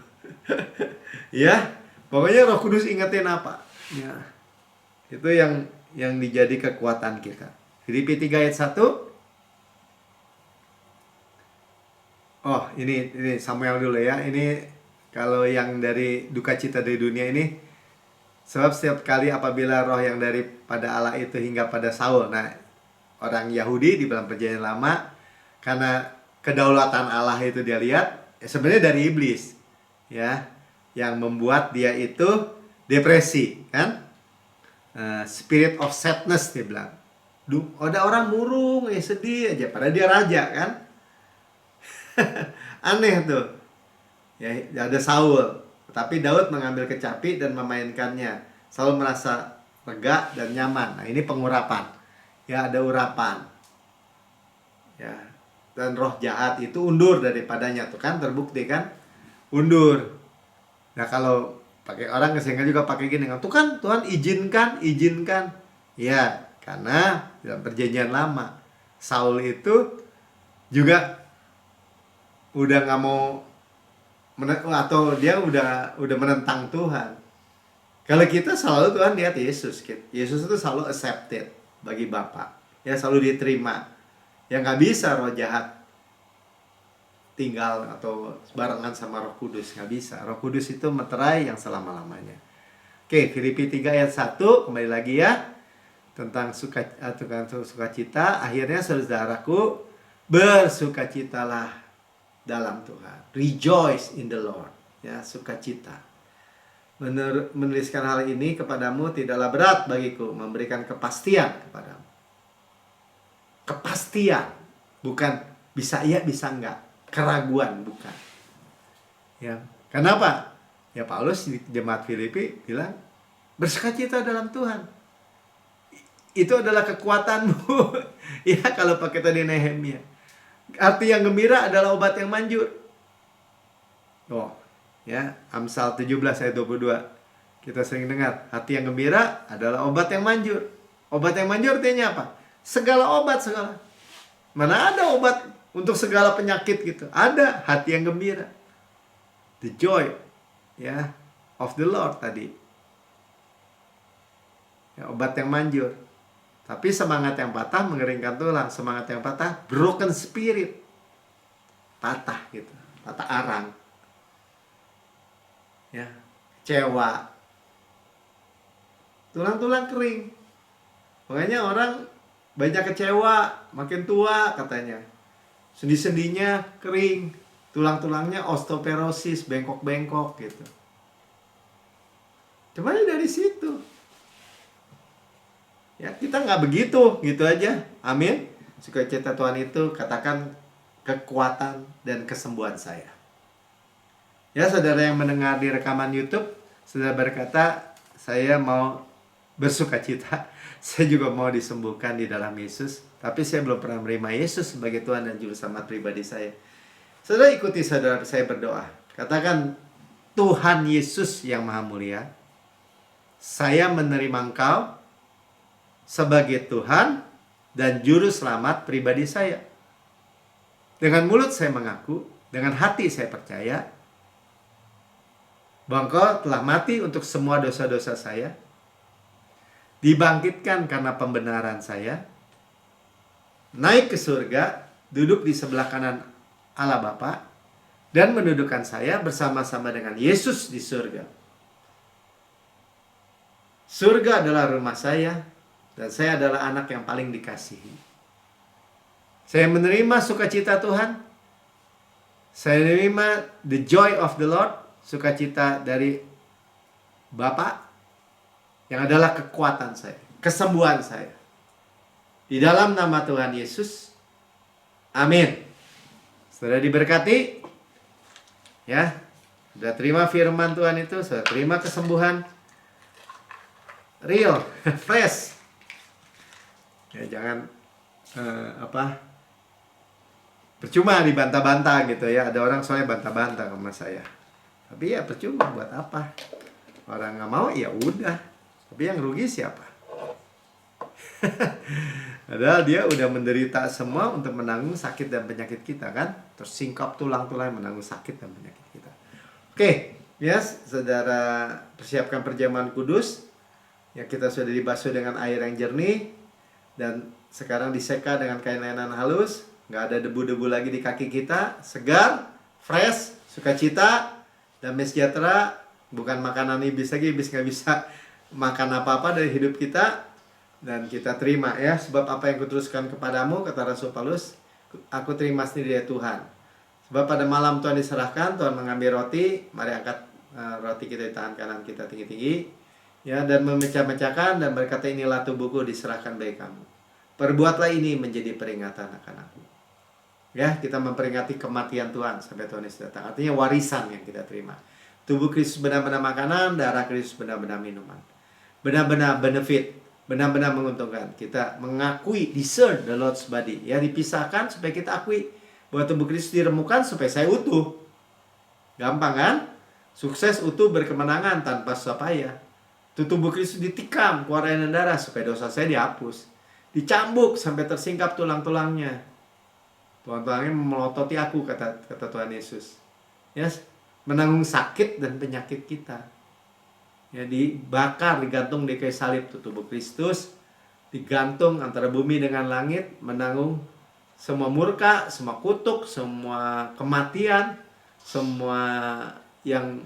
Ya, pokoknya Roh Kudus ingetin apa? Ya, itu yang dijadi kekuatan kita. Filipi 3 ayat 1. Oh, ini Samuel dulu ya. Ini kalau yang dari duka cita dari dunia ini, sebab setiap kali apabila roh yang daripada Allah itu hingga pada Saul. Nah, orang Yahudi di dalam perjanjian lama, karena kedaulatan Allah itu dia lihat, sebenarnya dari iblis, ya, yang membuat dia itu depresi, kan? Spirit of sadness dia bilang. Ada orang murung, sedih aja, padahal dia raja, kan? Aneh tuh. Ya, ada Saul, tapi Daud mengambil kecapi dan memainkannya. Saul merasa lega dan nyaman. Nah, ini pengurapan. Ya, ada urapan. Ya, dan roh jahat itu undur daripadanya, tuh kan terbukti kan? Undur. Nah, kalau pakai orang kesehingga juga pakai gini, tuh kan Tuhan izinkan. Ya, karena dalam perjanjian lama Saul itu juga udah nggak mau atau dia udah menentang Tuhan. Kalau kita selalu Tuhan lihat Yesus itu selalu accepted bagi Bapa, ya selalu diterima. Ya nggak bisa roh jahat tinggal atau barengan sama Roh Kudus, nggak bisa. Roh Kudus itu meterai yang selama-lamanya. Oke, Filipi 3 ayat 1 kembali lagi ya, tentang sukacita. Akhirnya saudaraku, bersukacitalah dalam Tuhan. Rejoice in the Lord. Ya, sukacita. Menuliskan hal ini kepadamu tidaklah berat bagiku, memberikan kepastian kepadamu. Kepastian, bukan bisa iya bisa enggak, keraguan bukan. Ya, kenapa? Ya, Paulus di jemaat Filipi bilang bersukacita dalam Tuhan. Itu adalah kekuatanmu. Ya, kalau pakai tadi Nehemia. Arti yang gembira adalah obat yang manjur. Oh, ya, Amsal 17 ayat 22. Kita sering dengar, hati yang gembira adalah obat yang manjur. Obat yang manjur artinya apa? Segala obat, segala. Mana ada obat untuk segala penyakit gitu? Ada hati yang gembira. The joy, ya, of the Lord tadi. Ya, obat yang manjur. Tapi semangat yang patah mengeringkan tulang. Semangat yang patah, broken spirit. Patah gitu, patah arang. Ya, kecewa. Tulang-tulang kering. Makanya orang banyak kecewa, makin tua katanya. Sendi-sendinya kering, tulang-tulangnya osteoporosis, bengkok-bengkok gitu. Coba dari situ. Ya, kita nggak begitu, gitu aja. Amin. Sukacita Tuhan itu katakan kekuatan dan kesembuhan saya. Ya, saudara yang mendengar di rekaman YouTube, saudara berkata, saya mau bersukacita. Saya juga mau disembuhkan di dalam Yesus. Tapi saya belum pernah menerima Yesus sebagai Tuhan dan Juru Selamat pribadi saya. Saudara ikuti saudara saya berdoa. Katakan, Tuhan Yesus yang Maha Mulia, saya menerima Engkau sebagai Tuhan dan Juru Selamat pribadi saya. Dengan mulut saya mengaku, dengan hati saya percaya bahwa Engkau telah mati untuk semua dosa-dosa saya, dibangkitkan karena pembenaran saya, naik ke surga, duduk di sebelah kanan Allah Bapa, dan mendudukkan saya bersama-sama dengan Yesus di surga. Surga adalah rumah saya, dan saya adalah anak yang paling dikasihi. Saya menerima sukacita Tuhan. Saya menerima the joy of the Lord, sukacita dari Bapa, yang adalah kekuatan saya. kesembuhan saya. Di dalam nama Tuhan Yesus. Amin. Sudah diberkati? Ya. Sudah terima firman Tuhan itu, sudah terima kesembuhan real, fresh. Ya, jangan percuma dibantah-bantah gitu ya. Ada orang soalnya bantah-bantah sama saya. Tapi ya percuma, buat apa? Orang nggak mau ya udah. Tapi yang rugi siapa? Padahal dia udah menderita semua untuk menanggung sakit dan penyakit kita kan. Tersingkap tulang-tulang menanggung sakit dan penyakit kita. Oke, yes, saudara persiapkan perjamuan kudus. Ya, kita sudah dibasuh dengan air yang jernih. Dan sekarang diseka dengan kain lenan halus. Nggak ada debu-debu lagi di kaki kita. Segar, fresh, sukacita, damai sejahtera. Bukan makanan iblis lagi. Iblis nggak bisa makan apa-apa dari hidup kita. Dan kita terima ya. Sebab apa yang kuteruskan kepadamu, kata Rasul Paulus, aku terima sendiri ya Tuhan. Sebab pada malam Tuhan diserahkan, Tuhan mengambil roti. Mari angkat roti kita di tangan kanan kita tinggi-tinggi. Ya, dan memecah-mecahkan dan berkata, inilah tubuhku diserahkan bagi kamu. Perbuatlah ini menjadi peringatan akan aku. Ya, kita memperingati kematian Tuhan sampai Tuhan Yesus datang. Artinya warisan yang kita terima. Tubuh Kristus benar-benar makanan, darah Kristus benar-benar minuman. Benar-benar benefit, benar-benar menguntungkan. Kita mengakui, discern the Lord's body. Ya, dipisahkan supaya kita akui bahwa tubuh Kristus diremukkan supaya saya utuh. Gampang kan? Sukses, utuh, berkemenangan tanpa susah payah. Tubuh Kristus ditikam, keluar air dan darah supaya dosa saya dihapus. Dicambuk sampai tersingkap tulang-tulangnya. Tulang-tulangnya melototi aku, kata Tuhan Yesus. Yes, menanggung sakit dan penyakit kita. Ya, dibakar, digantung di kayu salib tubuh Kristus. Digantung antara bumi dengan langit, menanggung semua murka, semua kutuk, semua kematian, semua yang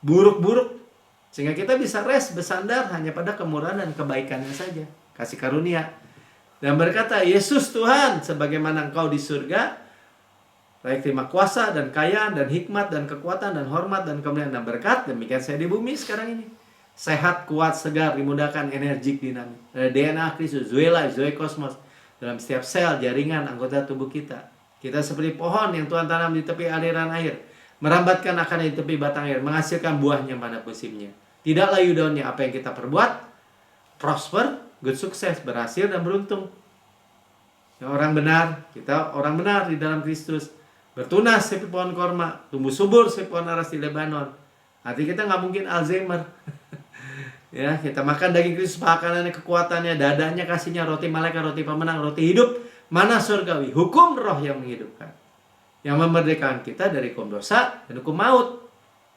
buruk-buruk. Sehingga kita bisa rest, bersandar hanya pada kemurahan dan kebaikannya saja. Kasih karunia. Dan berkata, Yesus Tuhan, sebagaimana Engkau di surga, baik terima kuasa dan kekayaan dan hikmat dan kekuatan dan hormat dan kemuliaan dan berkat. Demikian saya di bumi sekarang ini. Sehat, kuat, segar, dimudahkan, energik, dinamis. DNA Kristus, Zoe Life, Zoe Cosmos. Dalam setiap sel, jaringan, anggota tubuh kita. Kita seperti pohon yang Tuhan tanam di tepi aliran air. Merambatkan akarnya di tepi batang air. Menghasilkan buahnya pada musimnya. Tidak layu daunnya. Apa yang kita perbuat, prosper, good sukses, berhasil dan beruntung. Ya, orang benar, kita orang benar di dalam Kristus. Bertunas seperti pohon korma. Tumbuh subur seperti pohon aras di Lebanon. Artinya kita nggak mungkin Alzheimer. Ya, kita makan daging Kristus, makanannya, kekuatannya, dadanya, kasihnya, roti malaikat, roti pemenang, roti hidup, mana surgawi, hukum roh yang menghidupkan, yang memerdekakan kita dari hukum dosa dan hukum maut.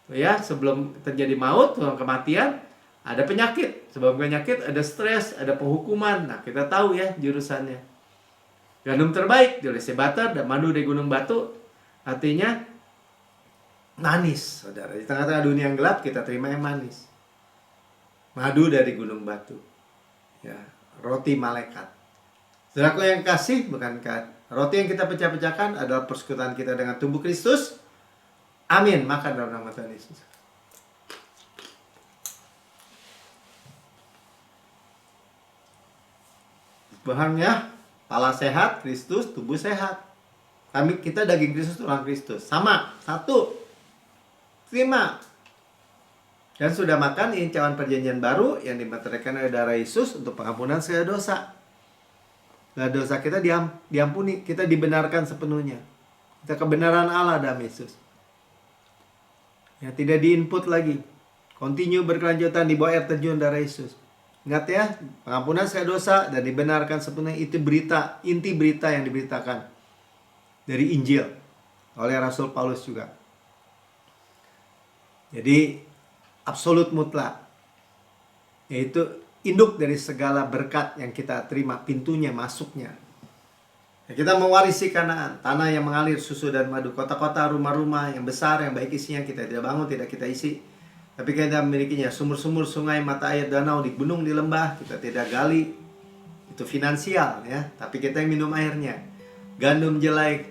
Ya, sebelum terjadi maut, kematian, ada penyakit. Sebelum penyakit ada stres, ada penghukuman. Nah, kita tahu ya jurusannya. Gandum terbaik di olesi butter dan madu dari gunung batu, artinya manis, saudara. Di tengah-tengah dunia yang gelap, kita terima yang manis. Madu dari gunung batu. Ya, roti malaikat. Saudaraku yang kasih, bukankah roti yang kita pecah-pecahkan adalah persekutuan kita dengan tubuh Kristus? Amin. Makan dalam nama Tuhan Yesus. Bahannya, pala sehat, Kristus, tubuh sehat. Kita daging Kristus, tulang Kristus. Sama, satu. Terima. Dan sudah makan ini cawan perjanjian baru yang dimateraikan oleh darah Yesus untuk pengampunan segala dosa. Segala dosa kita diampuni, kita dibenarkan sepenuhnya. Kita kebenaran Allah dalam Yesus. Ya, tidak diinput lagi. Continue berkelanjutan di bawah air terjun darah Yesus. Ingat ya, pengampunan segala dosa dan dibenarkan sepenuhnya, itu berita, inti berita yang diberitakan dari Injil oleh Rasul Paulus juga. Jadi absolut mutlak, yaitu induk dari segala berkat yang kita terima, pintunya, masuknya. Ya, kita mewarisi Kanaan, tanah yang mengalir susu dan madu, kota-kota, rumah-rumah yang besar, yang baik isinya, kita tidak bangun, tidak kita isi, tapi kita memilikinya. Sumur-sumur, sungai, mata air, danau, di gunung, di lembah, kita tidak gali. Itu finansial ya, tapi kita yang minum airnya. Gandum jelai,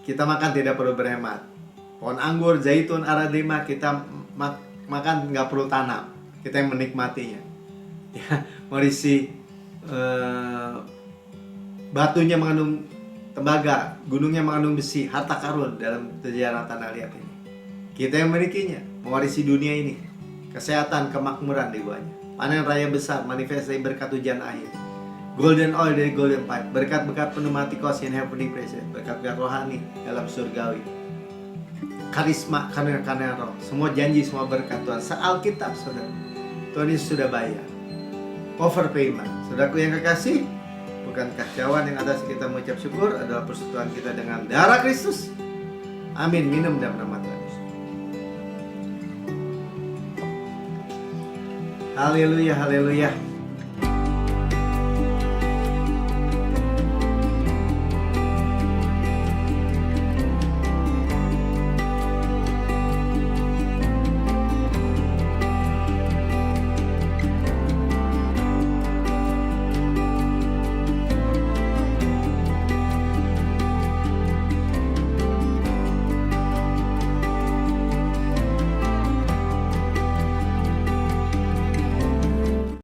kita makan tidak perlu berhemat. Pohon anggur, zaitun, aradima, kita makan nggak perlu tanam. Kita yang menikmatinya. ya, mewarisi batunya mengandung tembaga, gunungnya mengandung besi, harta karun dalam sejarah tanah liat ini. Kita yang memilikinya, mewarisi dunia ini, kesehatan, kemakmuran di bawahnya, panen raya besar, manifestasi berkat hujan akhir, golden oil dari golden pipe, berkat-berkat pneumatikos in heavenly presence, berkat-berkat rohani dalam surgawi, karisma karena roh, semua janji, semua berkat Tuhan sealkitab saudara. Tuhan Yesus sudah bayar overpayment. Saudaraku yang kekasih, bukan kacauan yang atas kita mengucap syukur adalah persekutuan kita dengan darah Kristus. Amin. Minum dalam nama Tuhan Yesus. Haleluya, haleluya.